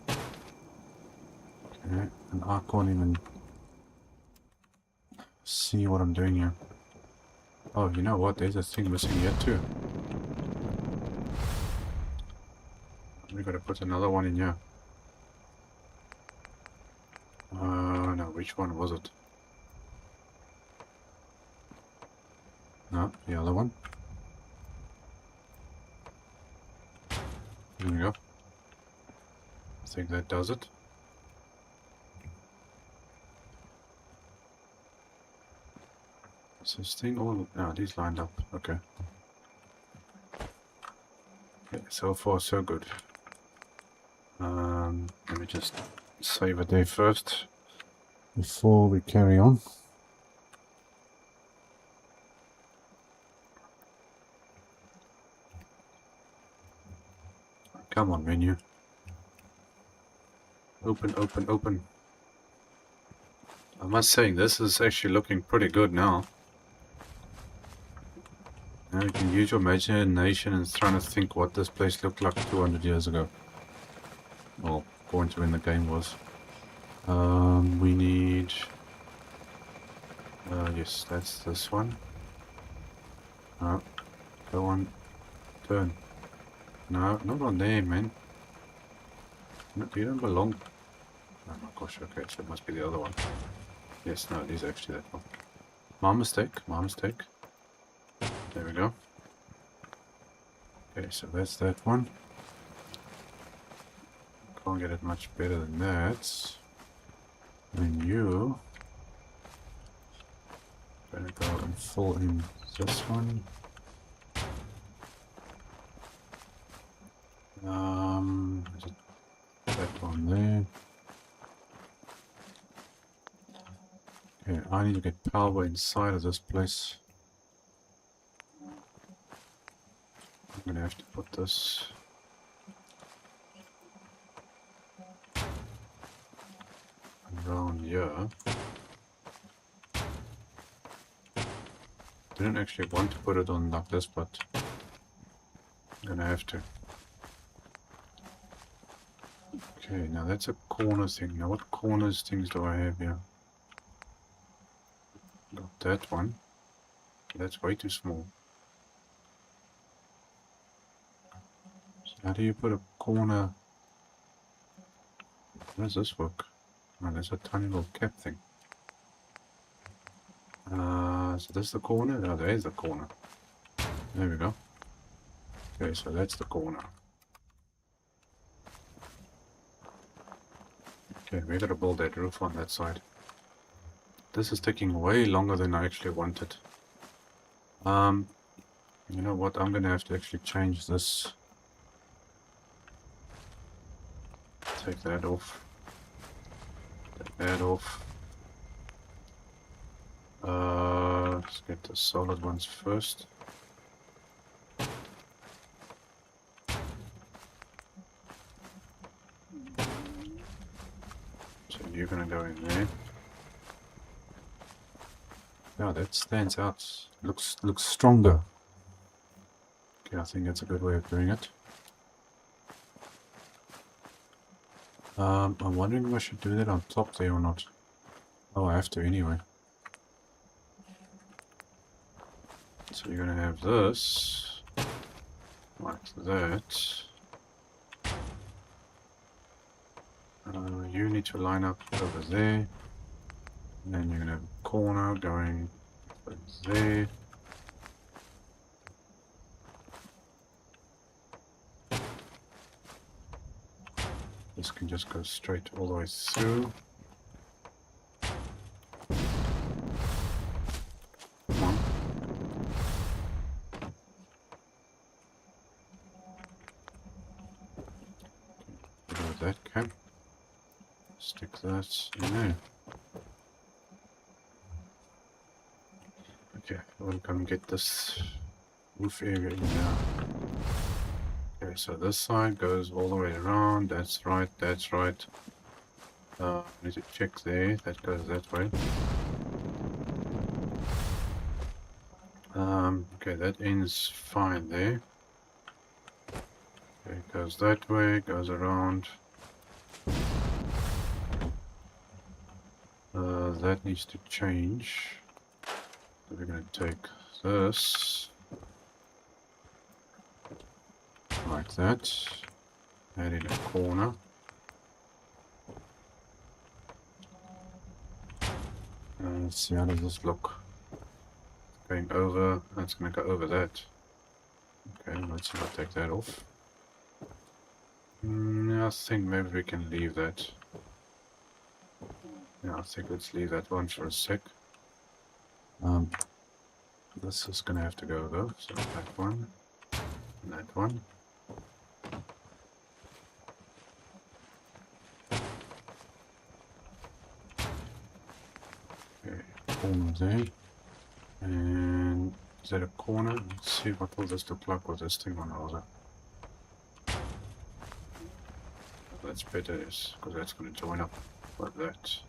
Okay, and I can't even see what I'm doing here. Oh, you know what? There's a thing missing here too. We gotta put another one in here. No, which one was it? No, the other one. There we go. I think that does it. Is this thing all... No, these lined up. Okay. Okay, so far so good. Let me just save it there first before we carry on. Come on, menu. Open, open, open. I must say, this is actually looking pretty good now. Now you can use your imagination and trying to think what this place looked like 200 years ago. Well, according to when the game was. We need... yes, that's this one. Go on. Turn. No, not on there, man. No, you don't belong. Oh my gosh, okay, so it must be the other one. Yes, no, it is actually that one. My mistake, my mistake. There we go. Okay, so that's that one. Can't get it much better than that. And you... Gonna go and fill in this one. Is it that one there? Okay, I need to get power inside of this place. I'm gonna have to put this around here. Didn't actually want to put it on like this, but I'm gonna have to. Okay, now that's a corner thing. Now what corners things do I have here? Got that one. That's way too small. So how do you put a corner? How does this work? Oh, there's a tiny little cap thing. So this is the corner? Oh, there's the corner. There we go. Okay, so that's the corner. Okay, we gotta build that roof on that side. This is taking way longer than I actually wanted. You know what? I'm gonna have to actually change this. Take that off. Take that off. Let's get the solid ones first. So you're gonna go in there. Yeah, that stands out. Looks stronger. Okay, I think that's a good way of doing it. I'm wondering if I should do that on top there or not. Oh, I have to anyway. So you're gonna have this like that. You need to line up over there. And then you're gonna have a corner going over there. This can just go straight all the way through. Come on. Get rid of that cap. Stick that in there. Okay, we'll come get this roof area in now. Okay, so this side goes all the way around. That's right, that's right. Need to check there. That goes that way. Okay, that ends fine there. Okay, it goes that way, goes around. That needs to change. So we're going to take this like that, add in a corner. Let's see, how does this look? Going over, that's going to go over that. Okay, let's see if I take that off. I think maybe we can leave that. Yeah, I think let's leave that one for a sec. This is gonna have to go though, so that one, and that one. Okay, corner there. And is that a corner? Let's see what will this look like with this thing on over. That's better, yes, because that's gonna join up like that.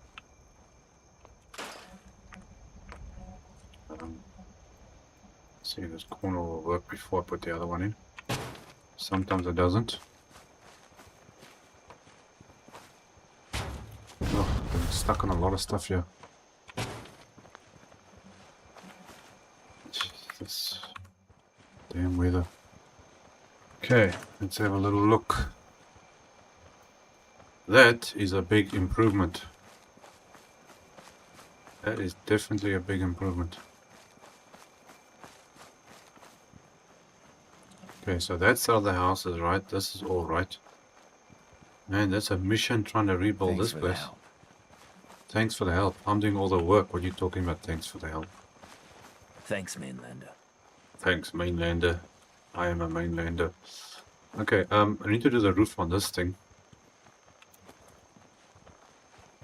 See, this corner will work before I put the other one in. Sometimes it doesn't. Oh, I'm stuck on a lot of stuff here. This damn weather. Okay, let's have a little look. That is a big improvement. That is definitely a big improvement. Okay, so that's how the house is right. This is all right. Man, that's a mission trying to rebuild this place. Thanks for the help. I'm doing all the work. What are you talking about? Thanks for the help. Thanks, mainlander. Thanks, mainlander. I am a mainlander. Okay, I need to do the roof on this thing.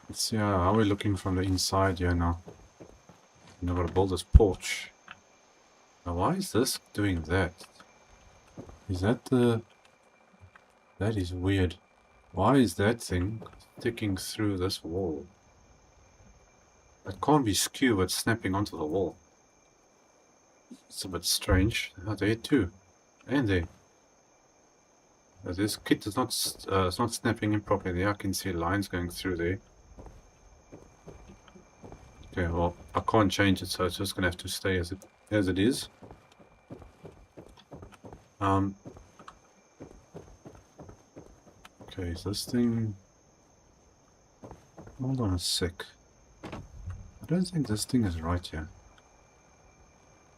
Let's see how we're looking from the inside here now. I'm gonna build this porch. Now, why is this doing that? Is that the... That is weird. Why is that thing sticking through this wall? It can't be skew, but snapping onto the wall. It's a bit strange. Oh, there too. And there. This kit is not, it's not snapping in properly there. I can see lines going through there. Okay, well, I can't change it, so it's just going to have to stay as it is. Okay, is this thing... Hold on a sec. I don't think this thing is right here.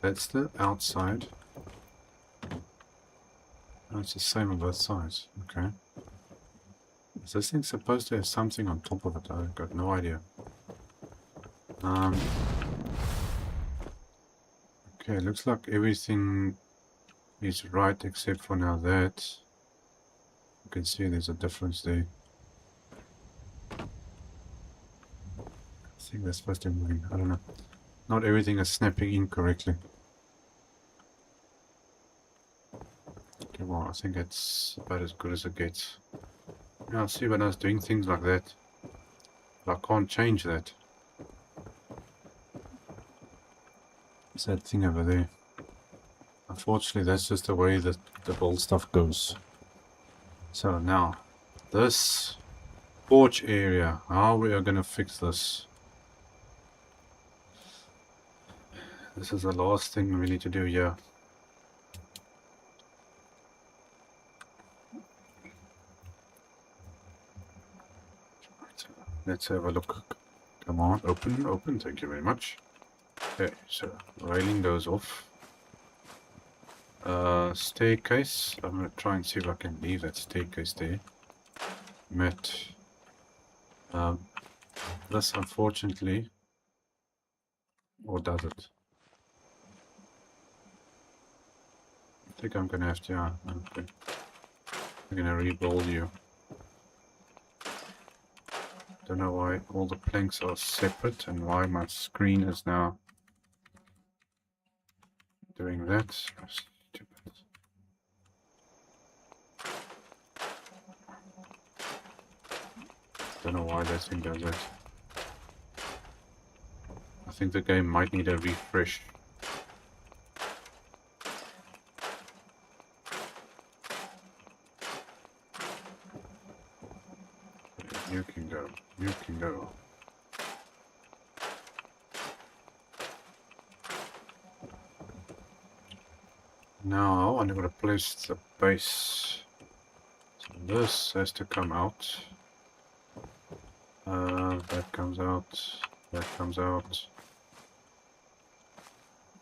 That's the outside. Oh, it's the same on both sides. Okay. Is this thing supposed to have something on top of it? I've got no idea. Okay, looks like everything is right except for now that. You can see there's a difference there. I think they're supposed to move in. I don't know. Not everything is snapping in correctly. Okay, well, I think it's about as good as it gets. Yeah, see when I was doing things like that. But I can't change that. It's that thing over there. Unfortunately, that's just the way that the build stuff goes. So now, this porch area, how we are going to fix this? This is the last thing we need to do here. Let's have a look. Come on, open, open. Thank you very much. Okay, so railing goes off. Staircase. I'm going to try and see if I can leave that staircase there. Mat. This unfortunately, or does it? I think I'm going to have to, I'm going to rebuild you. Don't know why all the planks are separate and why my screen is now doing that. Stupid. Don't know why that thing does that. I think the game might need a refresh. You can go. You can go. Now I'm going to place the base. So this has to come out. That comes out. That comes out.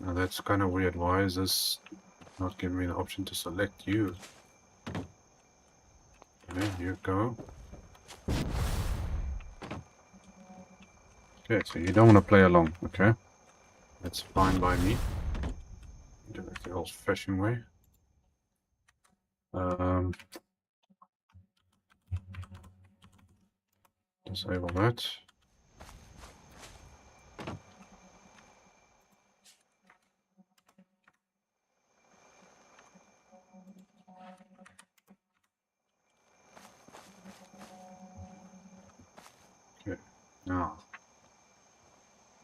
Now that's kind of weird. Why is this not giving me the option to select you? There you go. Okay, so you don't want to play along, okay? That's fine by me. Do it the old-fashioned way. Disable that. Okay, now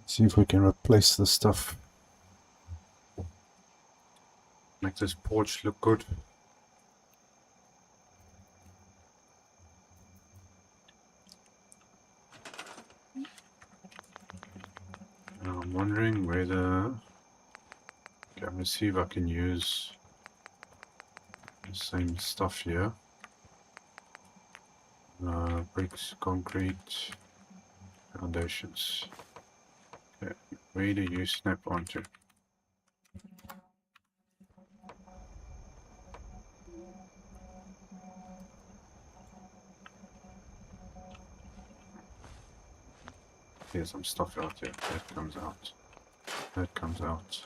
let's see if we can replace this stuff. Make this porch look good. Now I'm wondering whether... Okay, I'm going to see if I can use the same stuff here. Bricks, concrete, foundations. Okay, where do you snap onto? There's some stuff out there. That comes out. That comes out.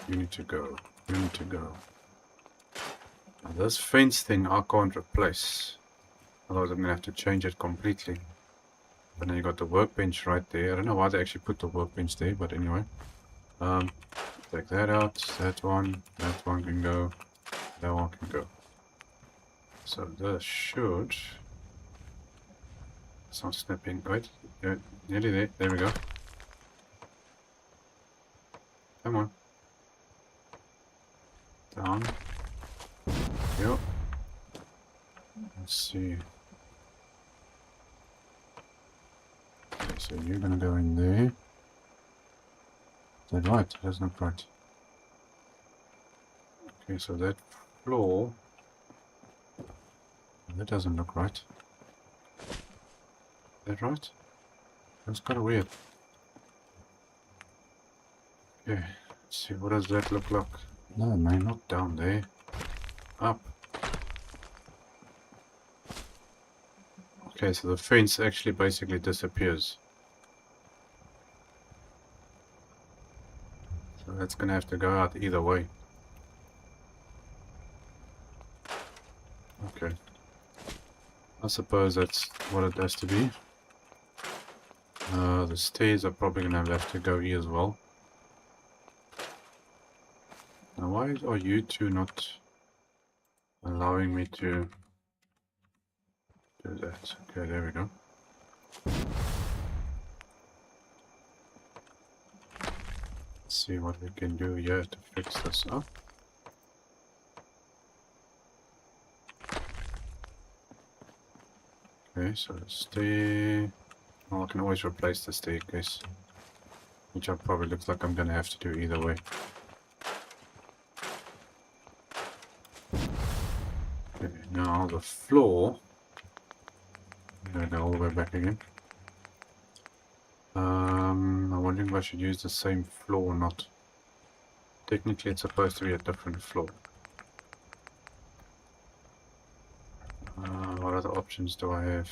You need to go. You need to go. Now this fence thing I can't replace. Otherwise I'm going to have to change it completely. But then you got the workbench right there. I don't know why they actually put the workbench there, but anyway. Take that out. That one can go. That one can go. So this should... It's not snapping. Wait. Yeah, nearly there. There we go. Come on. Down. Yep. Let's see. Okay, so you're gonna go in there. Is that right? That's not right. Okay, so that floor... That doesn't look right. Is that right? That's kind of weird. Okay, let's see, what does that look like? No, man, not down there. Up. Okay, so the fence actually basically disappears. So that's gonna have to go out either way. Okay. I suppose that's what it has to be. The stairs are probably gonna have to go here as well. Now why are you two not allowing me to do that? Okay, there we go. Let's see what we can do here to fix this up. Okay, so stay... Well, I can always replace the staircase, which probably looks like I'm gonna have to do either way. Okay, now the floor... I'm gonna go all the way back again. I'm wondering if I should use the same floor or not. Technically it's supposed to be a different floor. What other options do I have?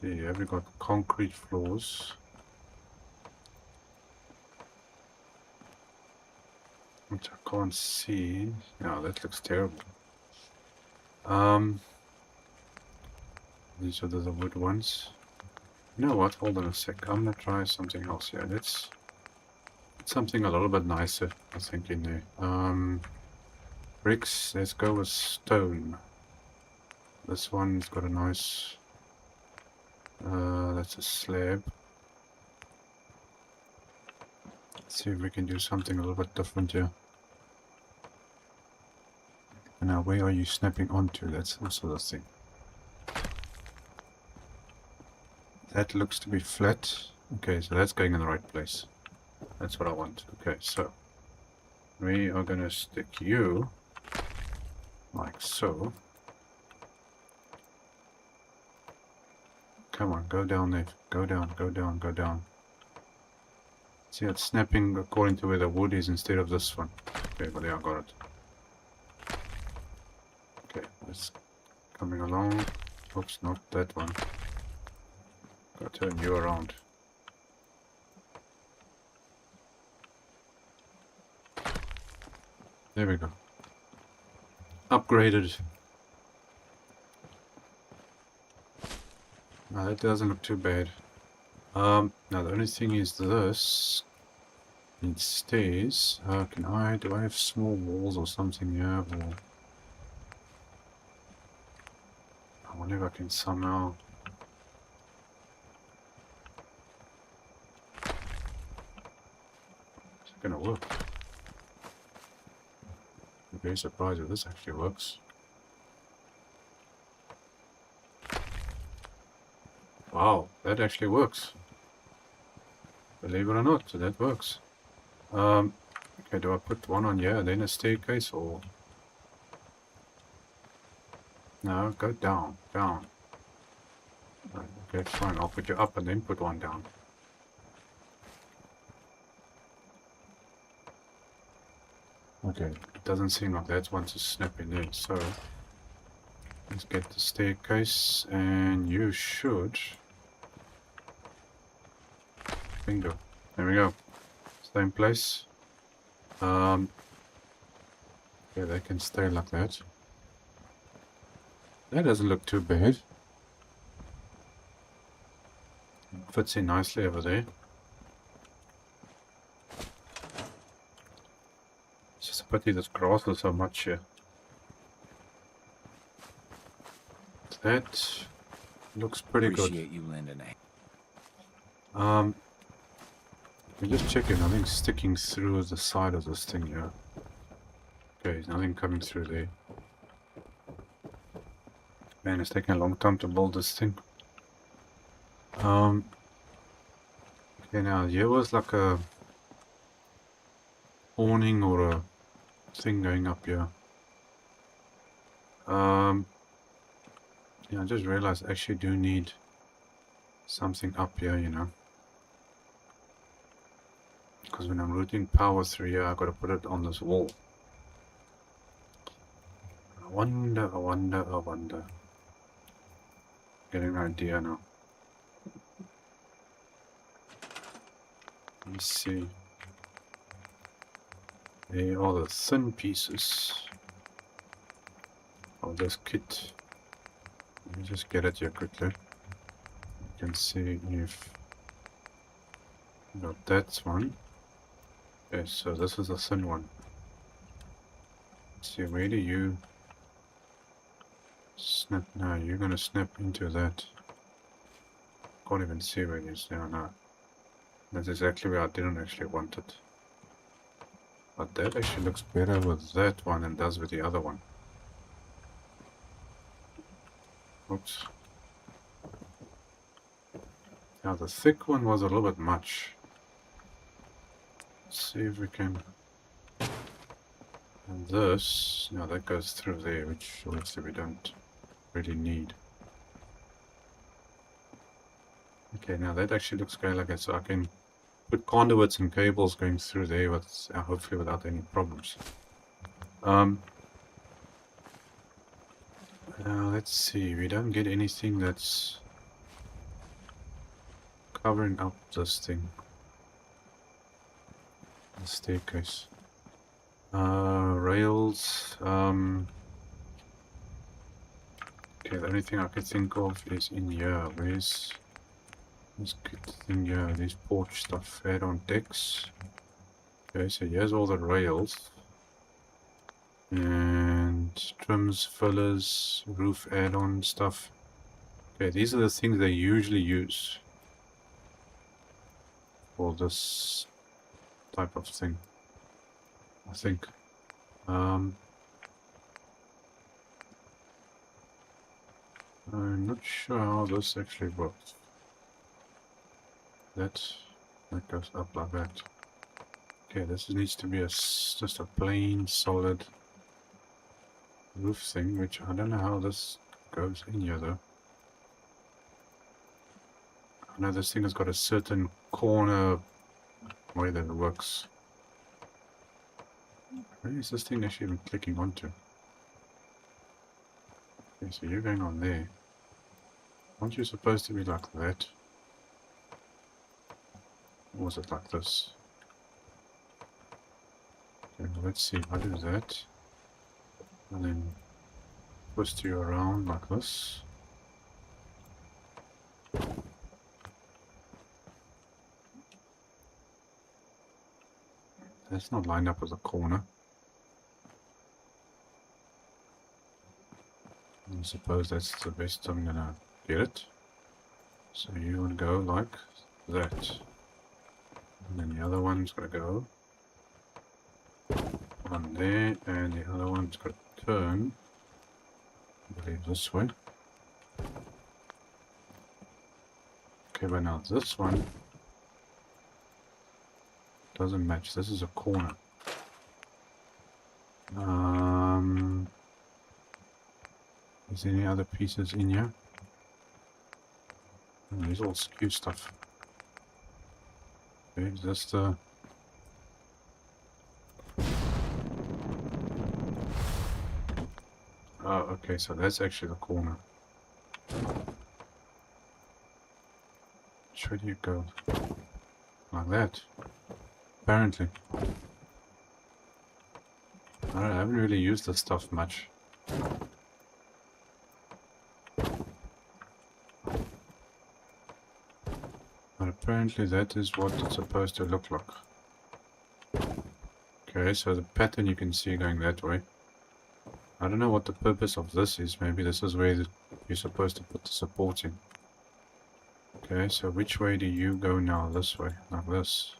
Yeah, we got concrete floors. Which I can't see. No, that looks terrible. These are the wood ones. You know what? Hold on a sec. I'm gonna try something else here. Let's put something a little bit nicer, I think, in there. Bricks. Let's go with stone. This one's got a nice... that's a slab. Let's see if we can do something a little bit different here. Now, where are you snapping onto? That's also the thing. That looks to be flat. Okay, so that's going in the right place. That's what I want. Okay, so we are going to stick you like so. Come on, go down there. Go down, go down, go down. See, it's snapping according to where the wood is instead of this one. Okay, but yeah, I got it. Okay, that's coming along. Oops, not that one. Gotta turn you around. There we go. Upgraded. No, that doesn't look too bad. Now the only thing is this. It stays. Do I have small walls or something here? Or I wonder if I can somehow... gonna work. I'm very surprised if this actually works. Wow, that actually works. Believe it or not, that works. Okay, do I put one on here, then a staircase, or... No, go down, down. Right, okay, fine, I'll put you up and then put one down. Okay, it doesn't seem like that one's a snap in there, so... Let's get the staircase, and you should... Bingo. There we go. Same place. Yeah, they can stay like that. That doesn't look too bad. Fits in nicely over there. It's just a pity this grass is so much here. That looks pretty good. Appreciate you lending a I'm just checking, nothing's sticking through the side of this thing here. Okay, there's nothing coming through there. Man, it's taking a long time to build this thing. Okay, now here was like a awning or a thing going up here. Yeah, I just realized I actually do need something up here, you know. Because when I'm routing power through here, I've got to put it on this wall. I wonder. Getting an idea now. Let's see. They are the thin pieces of this kit. Let me just get it here quickly. You can see if got that one. Okay, so this is a thin one. Let's see, where do you snap? No, you're gonna snap into that. Can't even see where it is now. No. That's exactly where I didn't actually want it. But that actually looks better with that one than does with the other one. Oops. Now the thick one was a little bit much. Let's see if we can... And this... Now that goes through there, which obviously we don't really need. Okay, now that actually looks great like that, so I can put conduits and cables going through there with, hopefully without any problems. Let's see, we don't get anything that's covering up this thing. The staircase. Rails. Okay, the only thing I can think of is in here. Where's this good thing here? These porch stuff. Add-on decks. Okay, so here's all the rails. And trims, fillers, roof add-on stuff. Okay, these are the things they usually use for this type of thing, I think. I'm not sure how this actually works. That goes up like that. Okay, this needs to be just a plain solid roof thing, which I don't know how this goes in here though. I know this thing has got a certain corner way that it works. Where is this thing actually even clicking onto? Okay, so you're going on there. Aren't you supposed to be like that? Or was it like this? Okay, well, let's see. I do that. And then twist you around like this. That's not lined up with a corner. I suppose that's the best I'm gonna get it. So you would go like that. And then the other one's gonna go one there, and the other one's got to turn, I believe, this way. Okay, but now this one doesn't match. This is a corner. Is there any other pieces in here? Oh, there's all skew stuff. Okay, is this the... Oh, okay, so that's actually the corner. Which way do you go? Like that. Apparently. I haven't really used this stuff much. But apparently that is what it's supposed to look like. Okay, so the pattern you can see going that way. I don't know what the purpose of this is. Maybe this is where you're supposed to put the support in. Okay, so which way do you go now? This way, like this.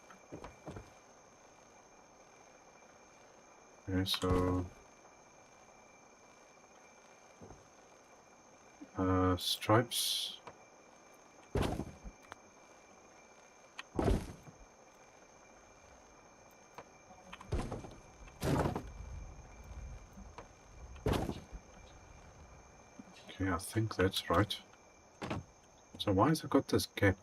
Okay, so... stripes. Okay, I think that's right. So why has it got this gap?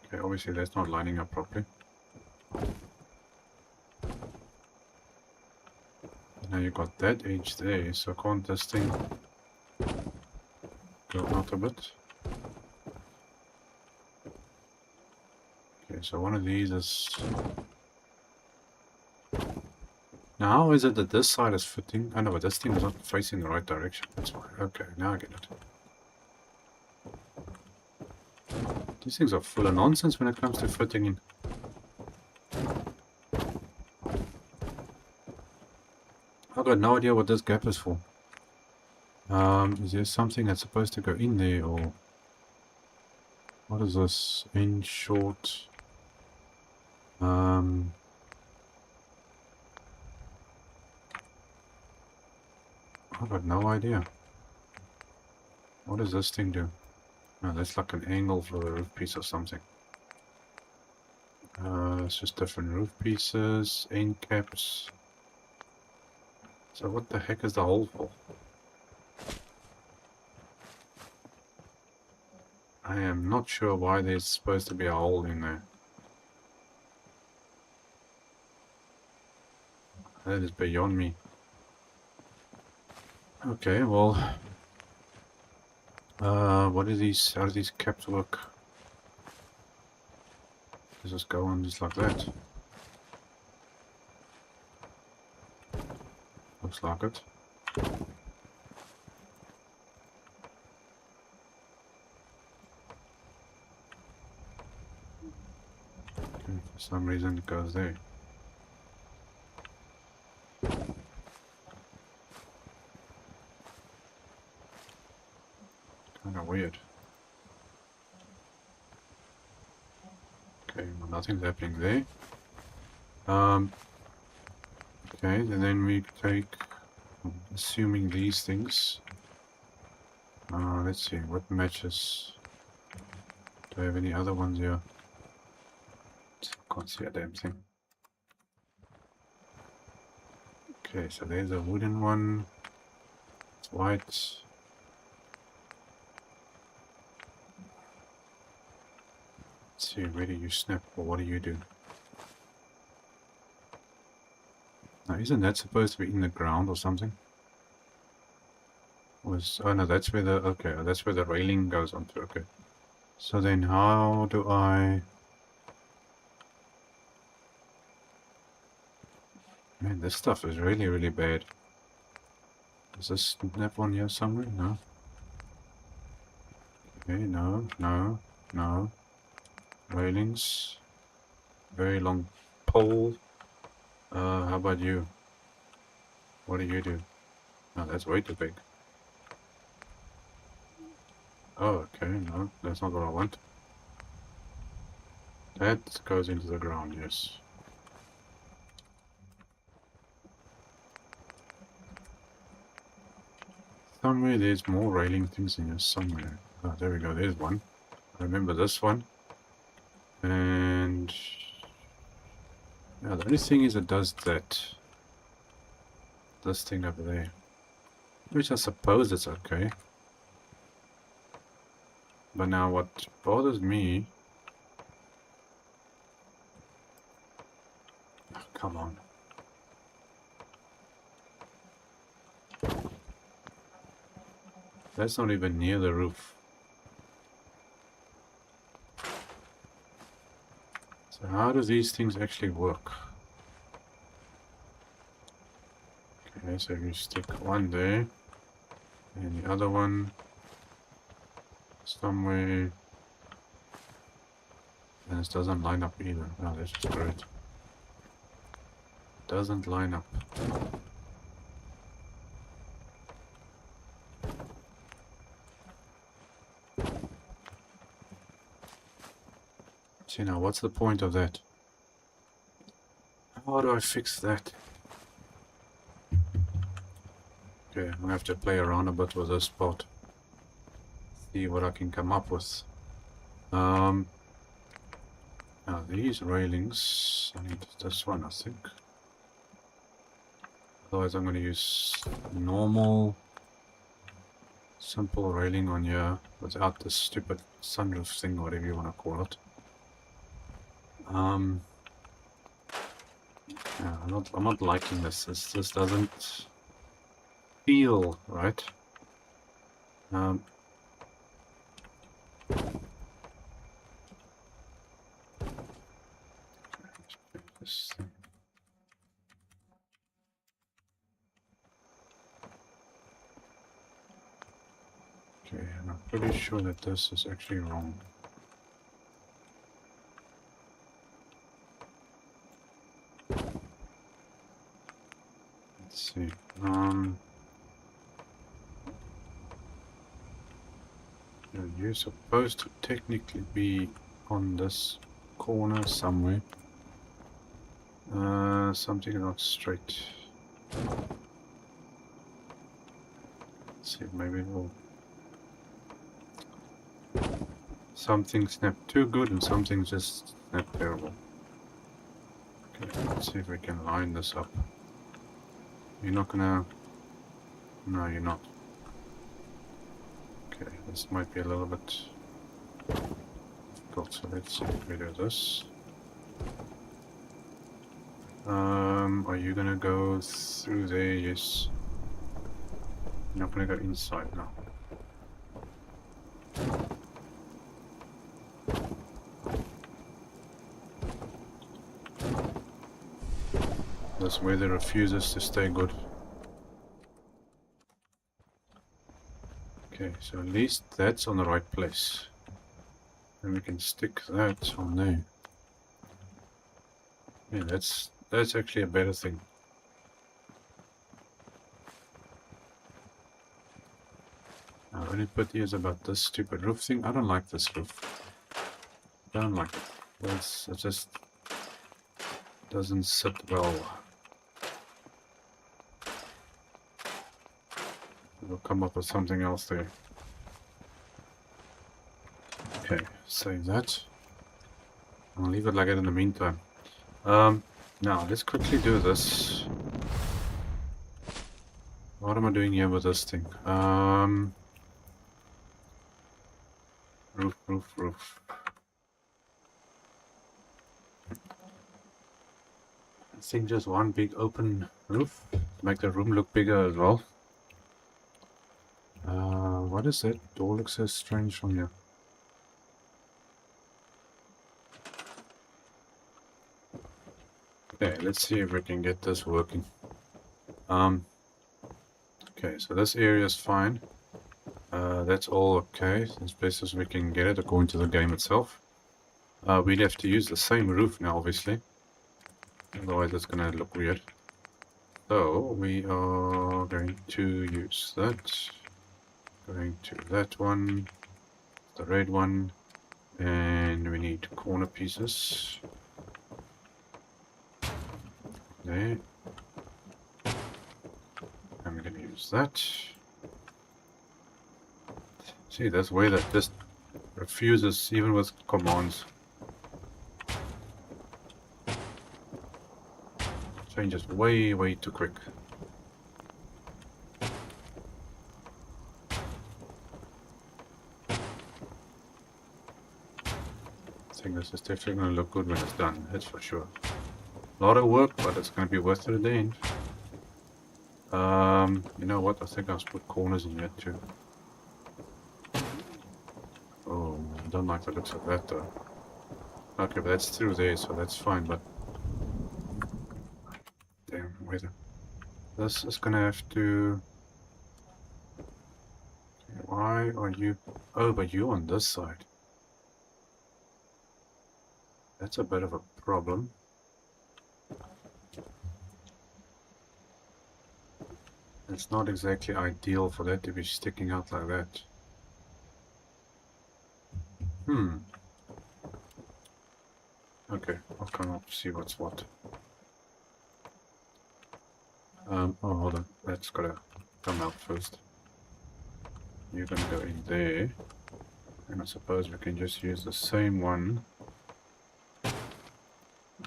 Okay, obviously that's not lining up properly. Now you got that edge there, so can't this thing go out a bit? Okay, so one of these is... Now how is it that this side is fitting? I know, but this thing is not facing the right direction. That's why. Okay, now I get it. These things are full of nonsense when it comes to fitting in. I've got no idea what this gap is for. Is there something that's supposed to go in there, or... What is this? In short... I've got no idea. What does this thing do? Oh, that's like an angle for the roof piece or something. It's just different roof pieces, end caps. So what the heck is the hole for? I am not sure why there's supposed to be a hole in there. That is beyond me. Okay, well... what are these... How do these caps work? Does this go on just like that? Looks like it. Okay, for some reason it goes there. Kinda weird. Okay, well, nothing's happening there. Okay, and then we take, assuming these things. Let's see, what matches? Do I have any other ones here? Can't see a damn thing. Okay, so there's a wooden one. It's white. Let's see, where do you snap, or what do you do? Now, isn't that supposed to be in the ground or something? Oh no, that's where the, okay, that's where the railing goes onto, okay. So then how do I... Man, this stuff is really, really bad. Does this snap on here somewhere? No. Okay, no, no, no. Railings. Very long pole. How about you? What do you do? No, that's way too big. Oh, okay, no, that's not what I want. That goes into the ground, yes. Somewhere there's more railing things in here somewhere. Oh, there we go, there's one. I remember this one. And yeah, the only thing is it does that. This thing over there. Which I suppose is okay. But now what bothers me... Oh, come on. That's not even near the roof. So how do these things actually work? Okay, so you stick one there. And the other one somewhere. And this doesn't line up either. Oh, that's just great. Doesn't line up. See now, what's the point of that? How do I fix that? Okay, I'm gonna have to play around a bit with this spot. See what I can come up with. Now these railings, I need this one, I think. Otherwise I'm gonna use normal, simple railing on here without this stupid sunroof thing, whatever you want to call it. Yeah, I'm not liking this. This doesn't feel right. This thing. Okay, and I'm pretty sure that this is actually wrong. Let's see. You're supposed to technically be on this corner somewhere. Something not straight. Let's see, maybe we'll... Something snapped too good and something just snapped terrible. Okay, let's see if we can line this up. You're not gonna... No, you're not. Okay, this might be a little bit difficult, so let's see if we do this. Are you gonna go through there? Yes. You're not gonna go inside now. This weather refuses to stay good. Okay, so at least that's on the right place. And we can stick that on there. Yeah, that's actually a better thing. Now, only pity is about this stupid roof thing. I don't like this roof. I don't like it. It just doesn't sit well. We'll come up with something else there. Okay, save that. I'll leave it like it in the meantime. Now let's quickly do this. What am I doing here with this thing? Roof. I think just one big open roof to make the room look bigger as well. What is that? Door looks so strange from here. Okay, let's see if we can get this working. Okay, so this area is fine. That's all okay, as best as we can get it according to the game itself. We'd have to use the same roof now, obviously. Otherwise it's gonna look weird. So, we are going to use that. Going to that one. the red one, and we need corner pieces. There. I'm going to use that. See, that's way that this refuses even with commands. Changes way too quick. I think this is definitely going to look good when it's done, that's for sure. A lot of work, but it's going to be worth it at the end. You know what? I think I'll put corners in here too. Oh, I don't like the looks of that though. Okay, but that's through there, so that's fine, but... Damn, wait. This is gonna have to... Okay, why are you... Oh, but you're on this side. That's a bit of a problem. It's not exactly ideal for that to be sticking out like that. Okay, I'll come up to see what's what. Oh, hold on. That's gotta come out first. You're gonna go in there. And I suppose we can just use the same one.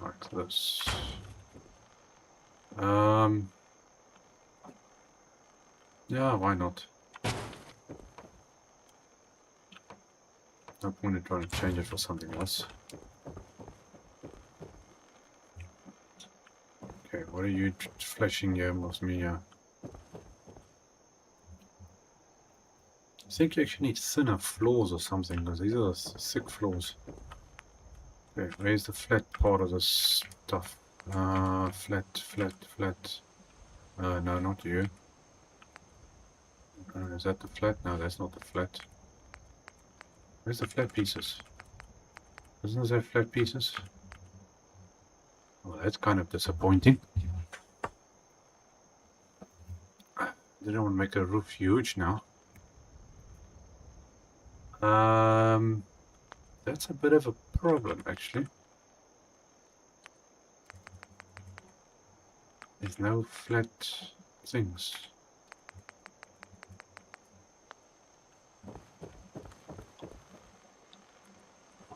Like this. Yeah, why not? No point in trying to change it for something else. Okay, what are you flashing here with me? I think you actually need thinner floors or something, because these are thick floors. Okay, where's the flat part of this stuff? Flat. No, not you. Is that the flat? No, that's not the flat. Where's the flat pieces? Doesn't there have flat pieces? Well, that's kind of disappointing. They don't want to make a roof huge now. That's a bit of a problem, actually. There's no flat things.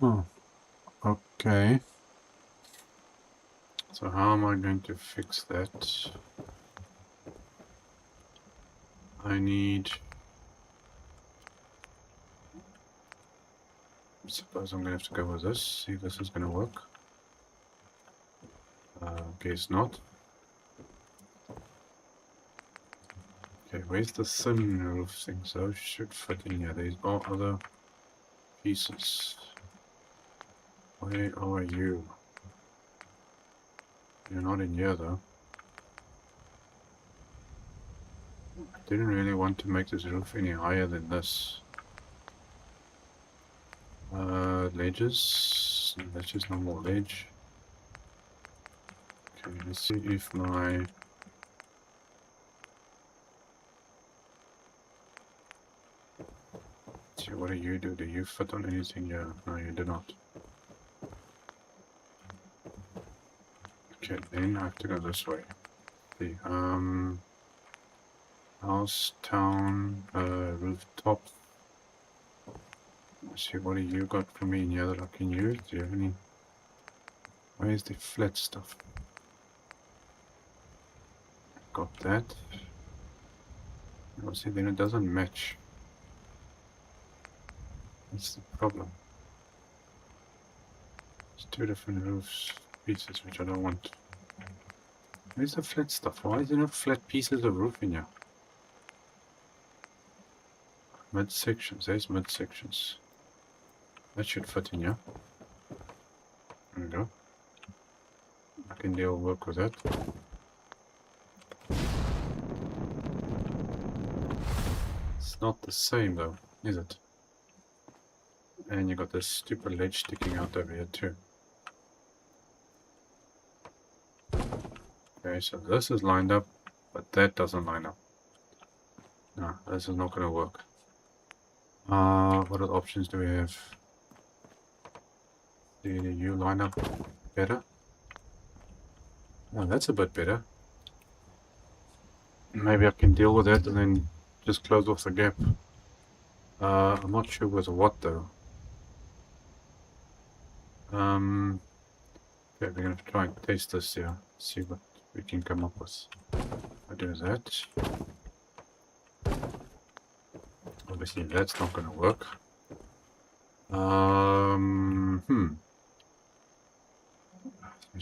Oh, okay. So how am I going to fix that? I need... I suppose I'm going to have to go with this, see if this is going to work. Guess not. Okay, where's the thin roof thing? So it should fit in here. There's all other pieces. Where are you? You're not in here though. I didn't really want to make this roof any higher than this. Ledges. That's just normal ledge. Okay, let's see if my... See, what do you do? Do you fit on anything? Yeah, no, you do not. Okay, then I have to go this way. The house, town, rooftop. Let's see, what do you got for me in here that I can use? Do you have any? Where's the flat stuff? Got that. You'll see, then it doesn't match. That's the problem. It's two different roofs pieces which I don't want. Where's the flat stuff? Why is there no flat pieces of roof in here? Mid sections, there's mid sections. That should fit in here. There we go. I can deal work with that. It's not the same though, is it? And you got this stupid ledge sticking out over here too. Okay, so this is lined up, but that doesn't line up. No, this is not going to work. What other options do we have? Do you line up better? Oh, that's a bit better. Maybe I can deal with that and then just close off the gap. I'm not sure with what though. Okay, we're gonna try and test this here. See what we can come up with. I do that. Obviously that's not gonna work. I'm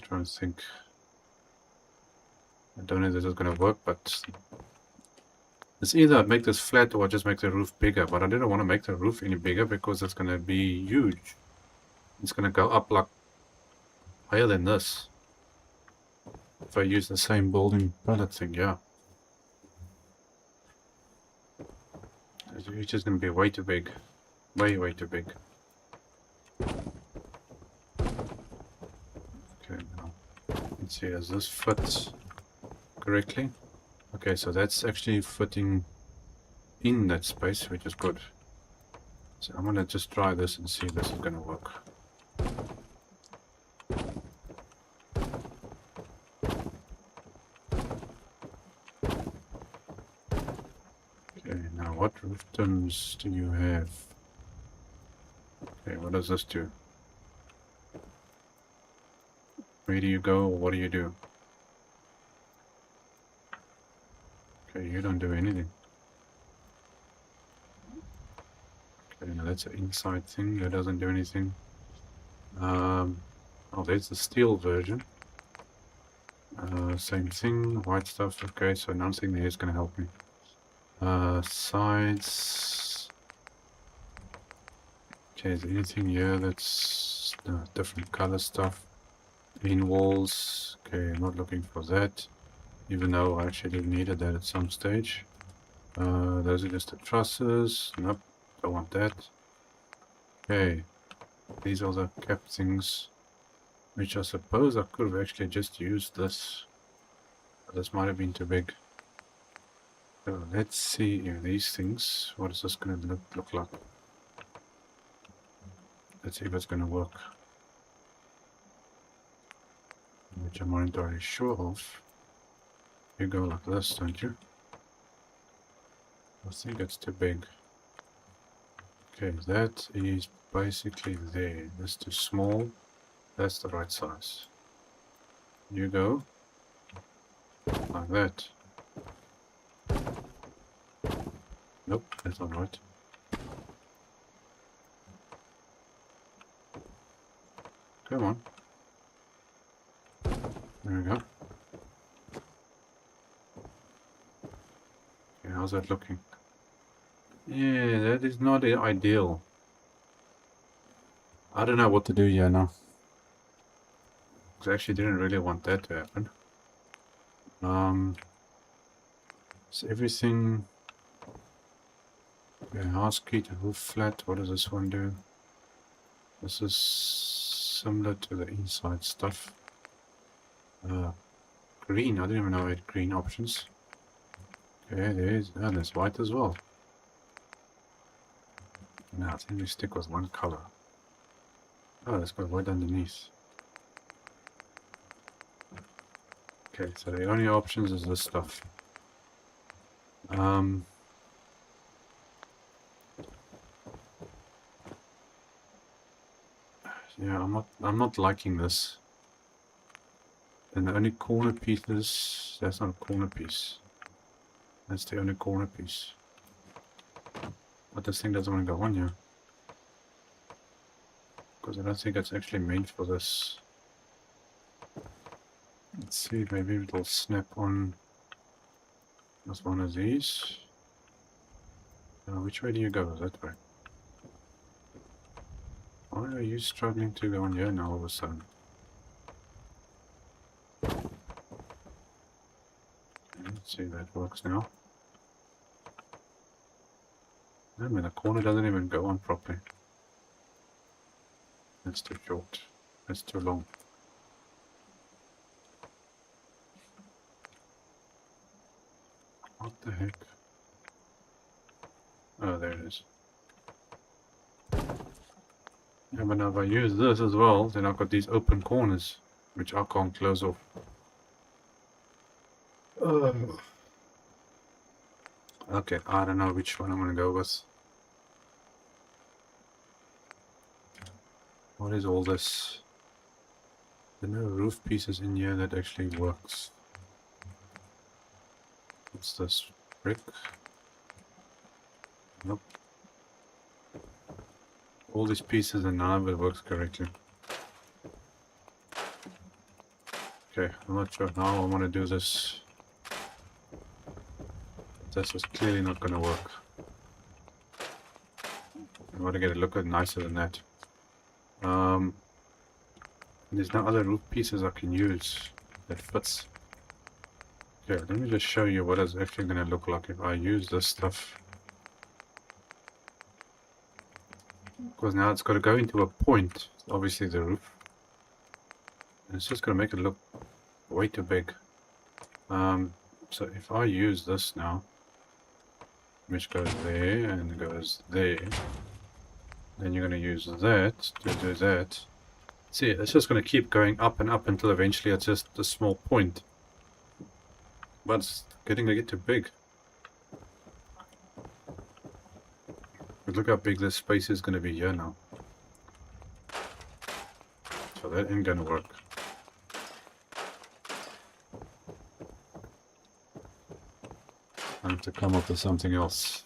trying to think. I don't know if this is gonna work, but it's either make this flat or just make the roof bigger. But I didn't want to make the roof any bigger because it's gonna be huge. It's gonna go up like higher than this. If I use the same building pallet thing, yeah. It's just gonna be way too big. Way too big. Okay, now let's see, does this fit correctly? Okay, so that's actually fitting in that space, which is good. So I'm gonna just try this and see if this is gonna work. Okay, now what roof terms do you have? Okay, what does this do? Where do you go? What do you do? Okay, you don't do anything. Okay, now that's an inside thing. That doesn't do anything. Oh, there's the steel version. Same thing, white stuff. Okay, so nothing there is going to help me. Sides. Okay, is there anything here that's different color stuff? In walls. Okay, I'm not looking for that. Even though I actually needed that at some stage. Those are just the trusses. Nope, don't want that. Okay, these are the cap things, which I suppose I could have actually just used this. But this might have been too big. So let's see if these things, what is this going to look like? Let's see if it's going to work. Which I'm not entirely sure of. You go like this, don't you? I think it's too big. Okay, that is basically there. That's too small. That's the right size. You go like that. Nope, that's not right. Come on. There we go. Okay, how's that looking? Yeah, that is not ideal. I don't know what to do here now. Because I actually didn't really want that to happen. So everything... Okay, house key to roof flat. What does this one do? This is similar to the inside stuff. Green. I didn't even know I had green options. Okay, there's white as well. Now I think we stick with one color. Oh, it's got white underneath. Okay, so the only options is this stuff. Yeah, I'm not liking this. And the only corner pieces, that's not a corner piece. That's the only corner piece. But this thing doesn't want to go on here. Because I don't think it's actually meant for this. Let's see, maybe it'll snap on with one of these. Which way do you go? That way. Why are you struggling to go on here now all of a sudden? Let's see if that works now. I mean, the corner doesn't even go on properly. That's too short. That's too long. What the heck? Oh, there it is. And when I use this as well, then I've got these open corners, which I can't close off. Okay, I don't know which one I'm gonna go with. What is all this? There are no roof pieces in here that actually works. What's this? Brick? Nope. All these pieces and none of it works correctly. Okay, I'm not sure how I want to do this. This is clearly not going to work. I want to get it looking nicer than that. There's no other roof pieces I can use that fits. Okay, let me just show you what it's actually going to look like if I use this stuff. Because now it's got to go into a point, obviously the roof. And it's just going to make it look way too big. So if I use this now, which goes there and goes there, then you're going to use that to do that. See, it's just going to keep going up and up until eventually it's just a small point. But it's getting to get too big. But look how big this space is going to be here now. So that ain't going to work. I have to come up with something else.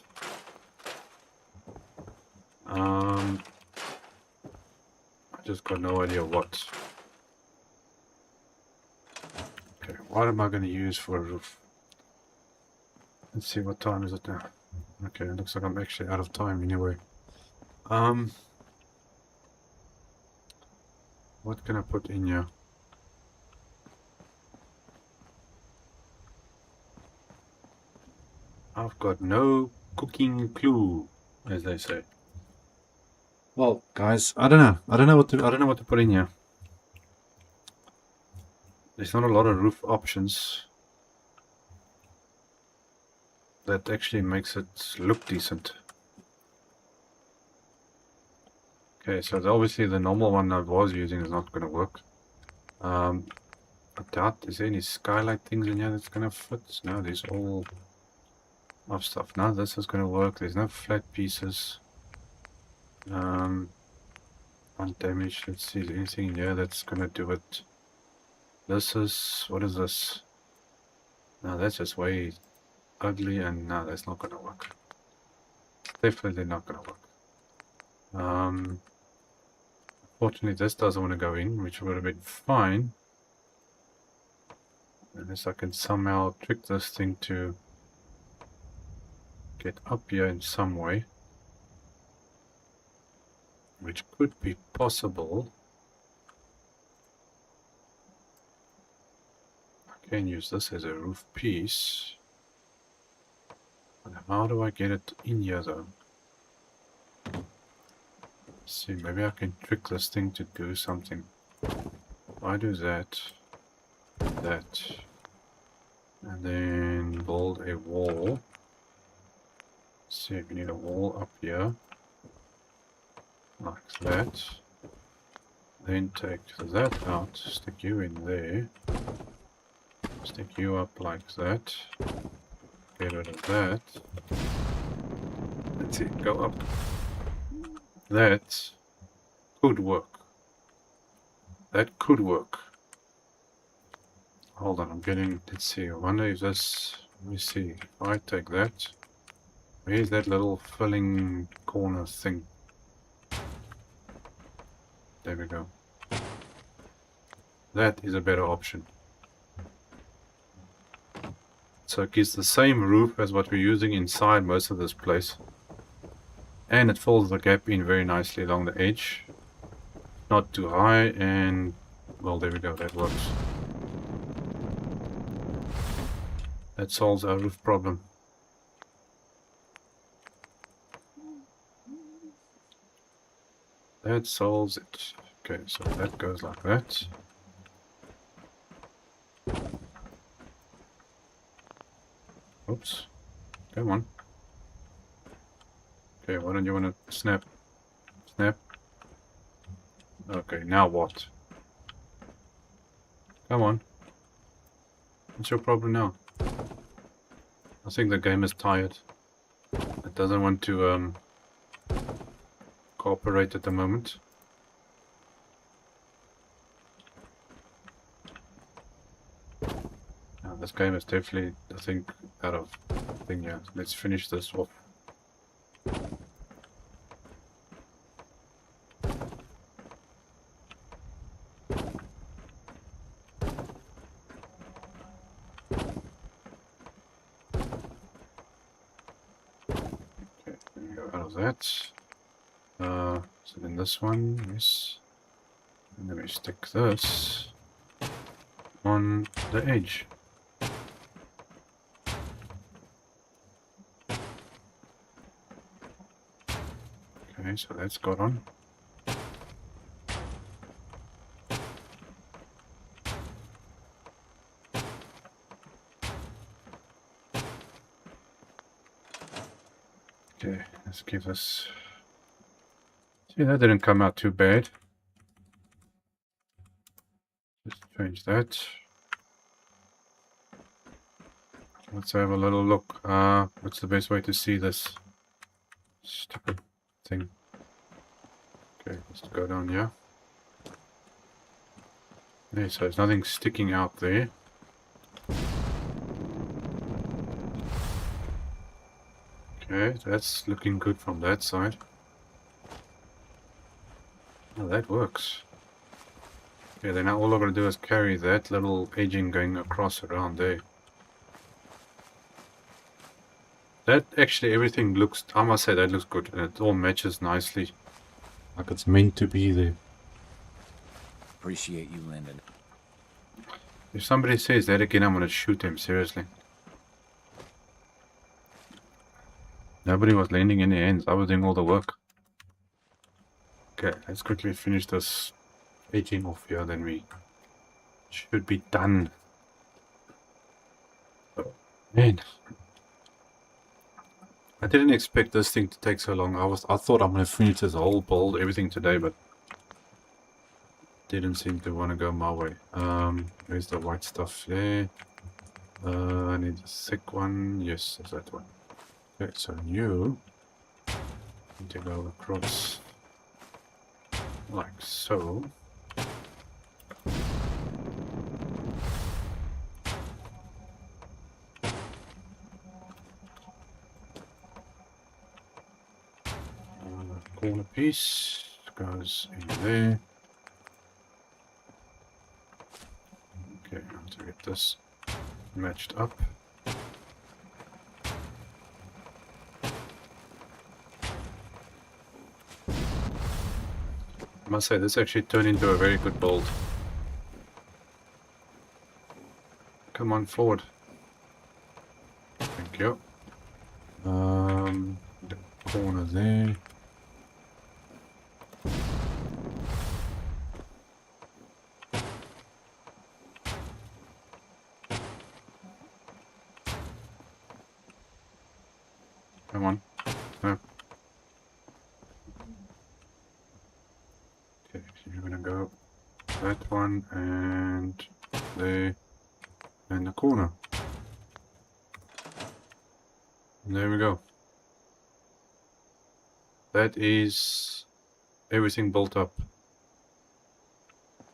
I just got no idea what. Okay, what am I going to use for a roof? Let's see, what time is it now? Okay, it looks like I'm actually out of time anyway. What can I put in here? I've got no cooking clue, as they say. Well, guys, I don't know. I don't know what to put in here. There's not a lot of roof options that actually makes it look decent. Okay, so obviously the normal one I was using is not going to work. I doubt, is there any skylight things in here that's going to fit? No, there's all of stuff. Now this is going to work. There's no flat pieces. Undamaged. Let's see, is there anything in here that's going to do it? This is, what is this? No, that's just way ugly, and no, that's not going to work. Definitely not going to work. Fortunately, this doesn't want to go in, which would have been fine. Unless I can somehow trick this thing to get up here in some way. Which could be possible. I can use this as a roof piece. But how do I get it in here though? Let's see, maybe I can trick this thing to do something. If I do that, and then build a wall. Let's see if we need a wall up here. Like that. Then take that out, stick you in there. Stick you up like that. Get rid of that. Let's see, go up. That could work. That could work. Hold on, I'm getting, let's see, I wonder if this, let me see, if I take that, where's that little filling corner thing? There we go. That is a better option. So it gives the same roof as what we're using inside most of this place. And it fills the gap in very nicely along the edge. Not too high, and well, there we go, that works. That solves our roof problem. That solves it. Okay, so that goes like that. Oops. Come on. Okay, why don't you want to snap? Snap. Okay, now what? Come on. What's your problem now? I think the game is tired. It doesn't want to cooperate at the moment. Now, this game is definitely, I think, out of thing. Yeah, let's finish this off. Okay, then we go out of that. So then this one, yes. And then we stick this on the edge. Okay, so that's got on. Okay, let's give this... See, that didn't come out too bad. Just change that. Let's have a little look. What's the best way to see this stupid thing? Okay, let's go down here. Okay, so there's nothing sticking out there. Okay, that's looking good from that side. Oh, that works. Okay, then now all I'm going to do is carry that little edging going across around there. That actually, everything looks, I must say, that looks good. And it all matches nicely. Like it's meant to be there. Appreciate you, Landon. If somebody says that again, I'm going to shoot him, seriously. Nobody was lending any hands. I was doing all the work. Okay, let's quickly finish this edging off here, then we should be done. Oh, man. I didn't expect this thing to take so long. I thought I'm going to finish this whole build, everything today, but didn't seem to want to go my way. Where's the white stuff there? I need a thick one. Yes, that's that one. Okay, so you need to go across like so. Corner piece goes in there. Okay, I have to get this matched up. I must say, this actually turned into a very good build. Come on forward. Thank you. The corner there. Come on. No. Okay, so you're gonna go that one and there and the corner. And there we go. That is everything built up.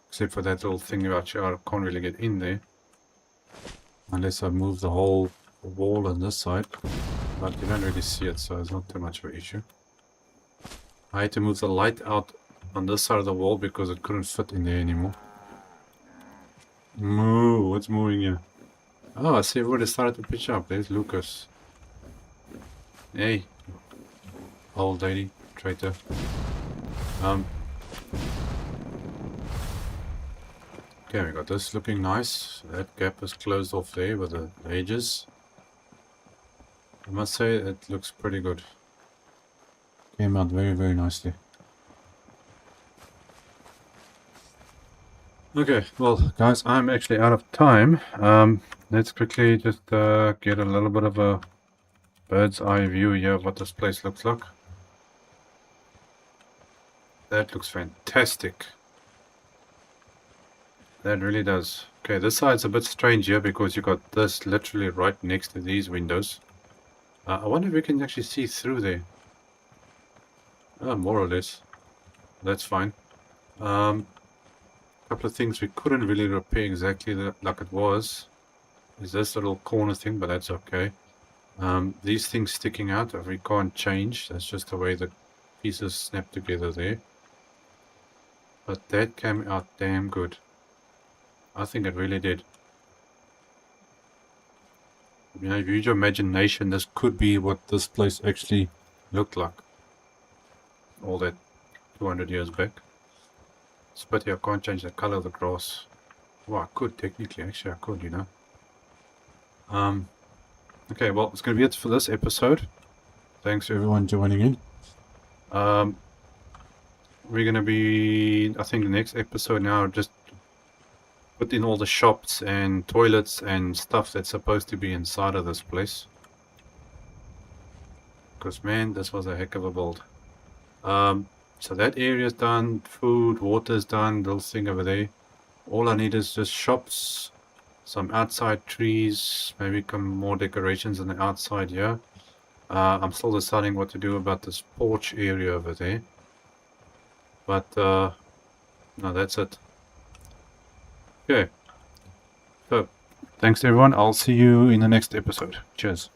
Except for that little thing about you, I can't really get in there. Unless I move the whole wall on this side. But you don't really see it, so it's not too much of an issue. I had to move the light out on this side of the wall because it couldn't fit in there anymore. Moo, what's moving here? Oh, I see everybody started to pitch up. There's Lucas. Hey. Old lady, traitor. Okay, we got this looking nice. That gap is closed off there with the edges. I must say it looks pretty good. Came out very, very nicely. Okay, well guys, I'm actually out of time. Let's quickly just get a little bit of a bird's eye view here of what this place looks like. That looks fantastic. That really does. Okay, this side's a bit strange here because you got this literally right next to these windows. I wonder if we can actually see through there. More or less. That's fine. Couple of things we couldn't really repair exactly like it was. Is this little corner thing, but that's okay. These things sticking out, we can't change. That's just the way the pieces snap together there. But that came out damn good. I think it really did. You know, if you use your imagination, this could be what this place actually looked like. All that 200 years back. It's a pity I can't change the color of the grass. Well, I could technically, actually I could, you know. Okay, well, it's going to be it for this episode. Thanks everyone joining in. We're going to be, I think the next episode now, just put in all the shops and toilets and stuff that's supposed to be inside of this place. Because, man, this was a heck of a build. So that area's done, food, water's done, little thing over there. All I need is just shops, some outside trees, maybe some more decorations on the outside here. I'm still deciding what to do about this porch area over there. But, no, that's it. Okay. So, thanks everyone. I'll see you in the next episode. Cheers.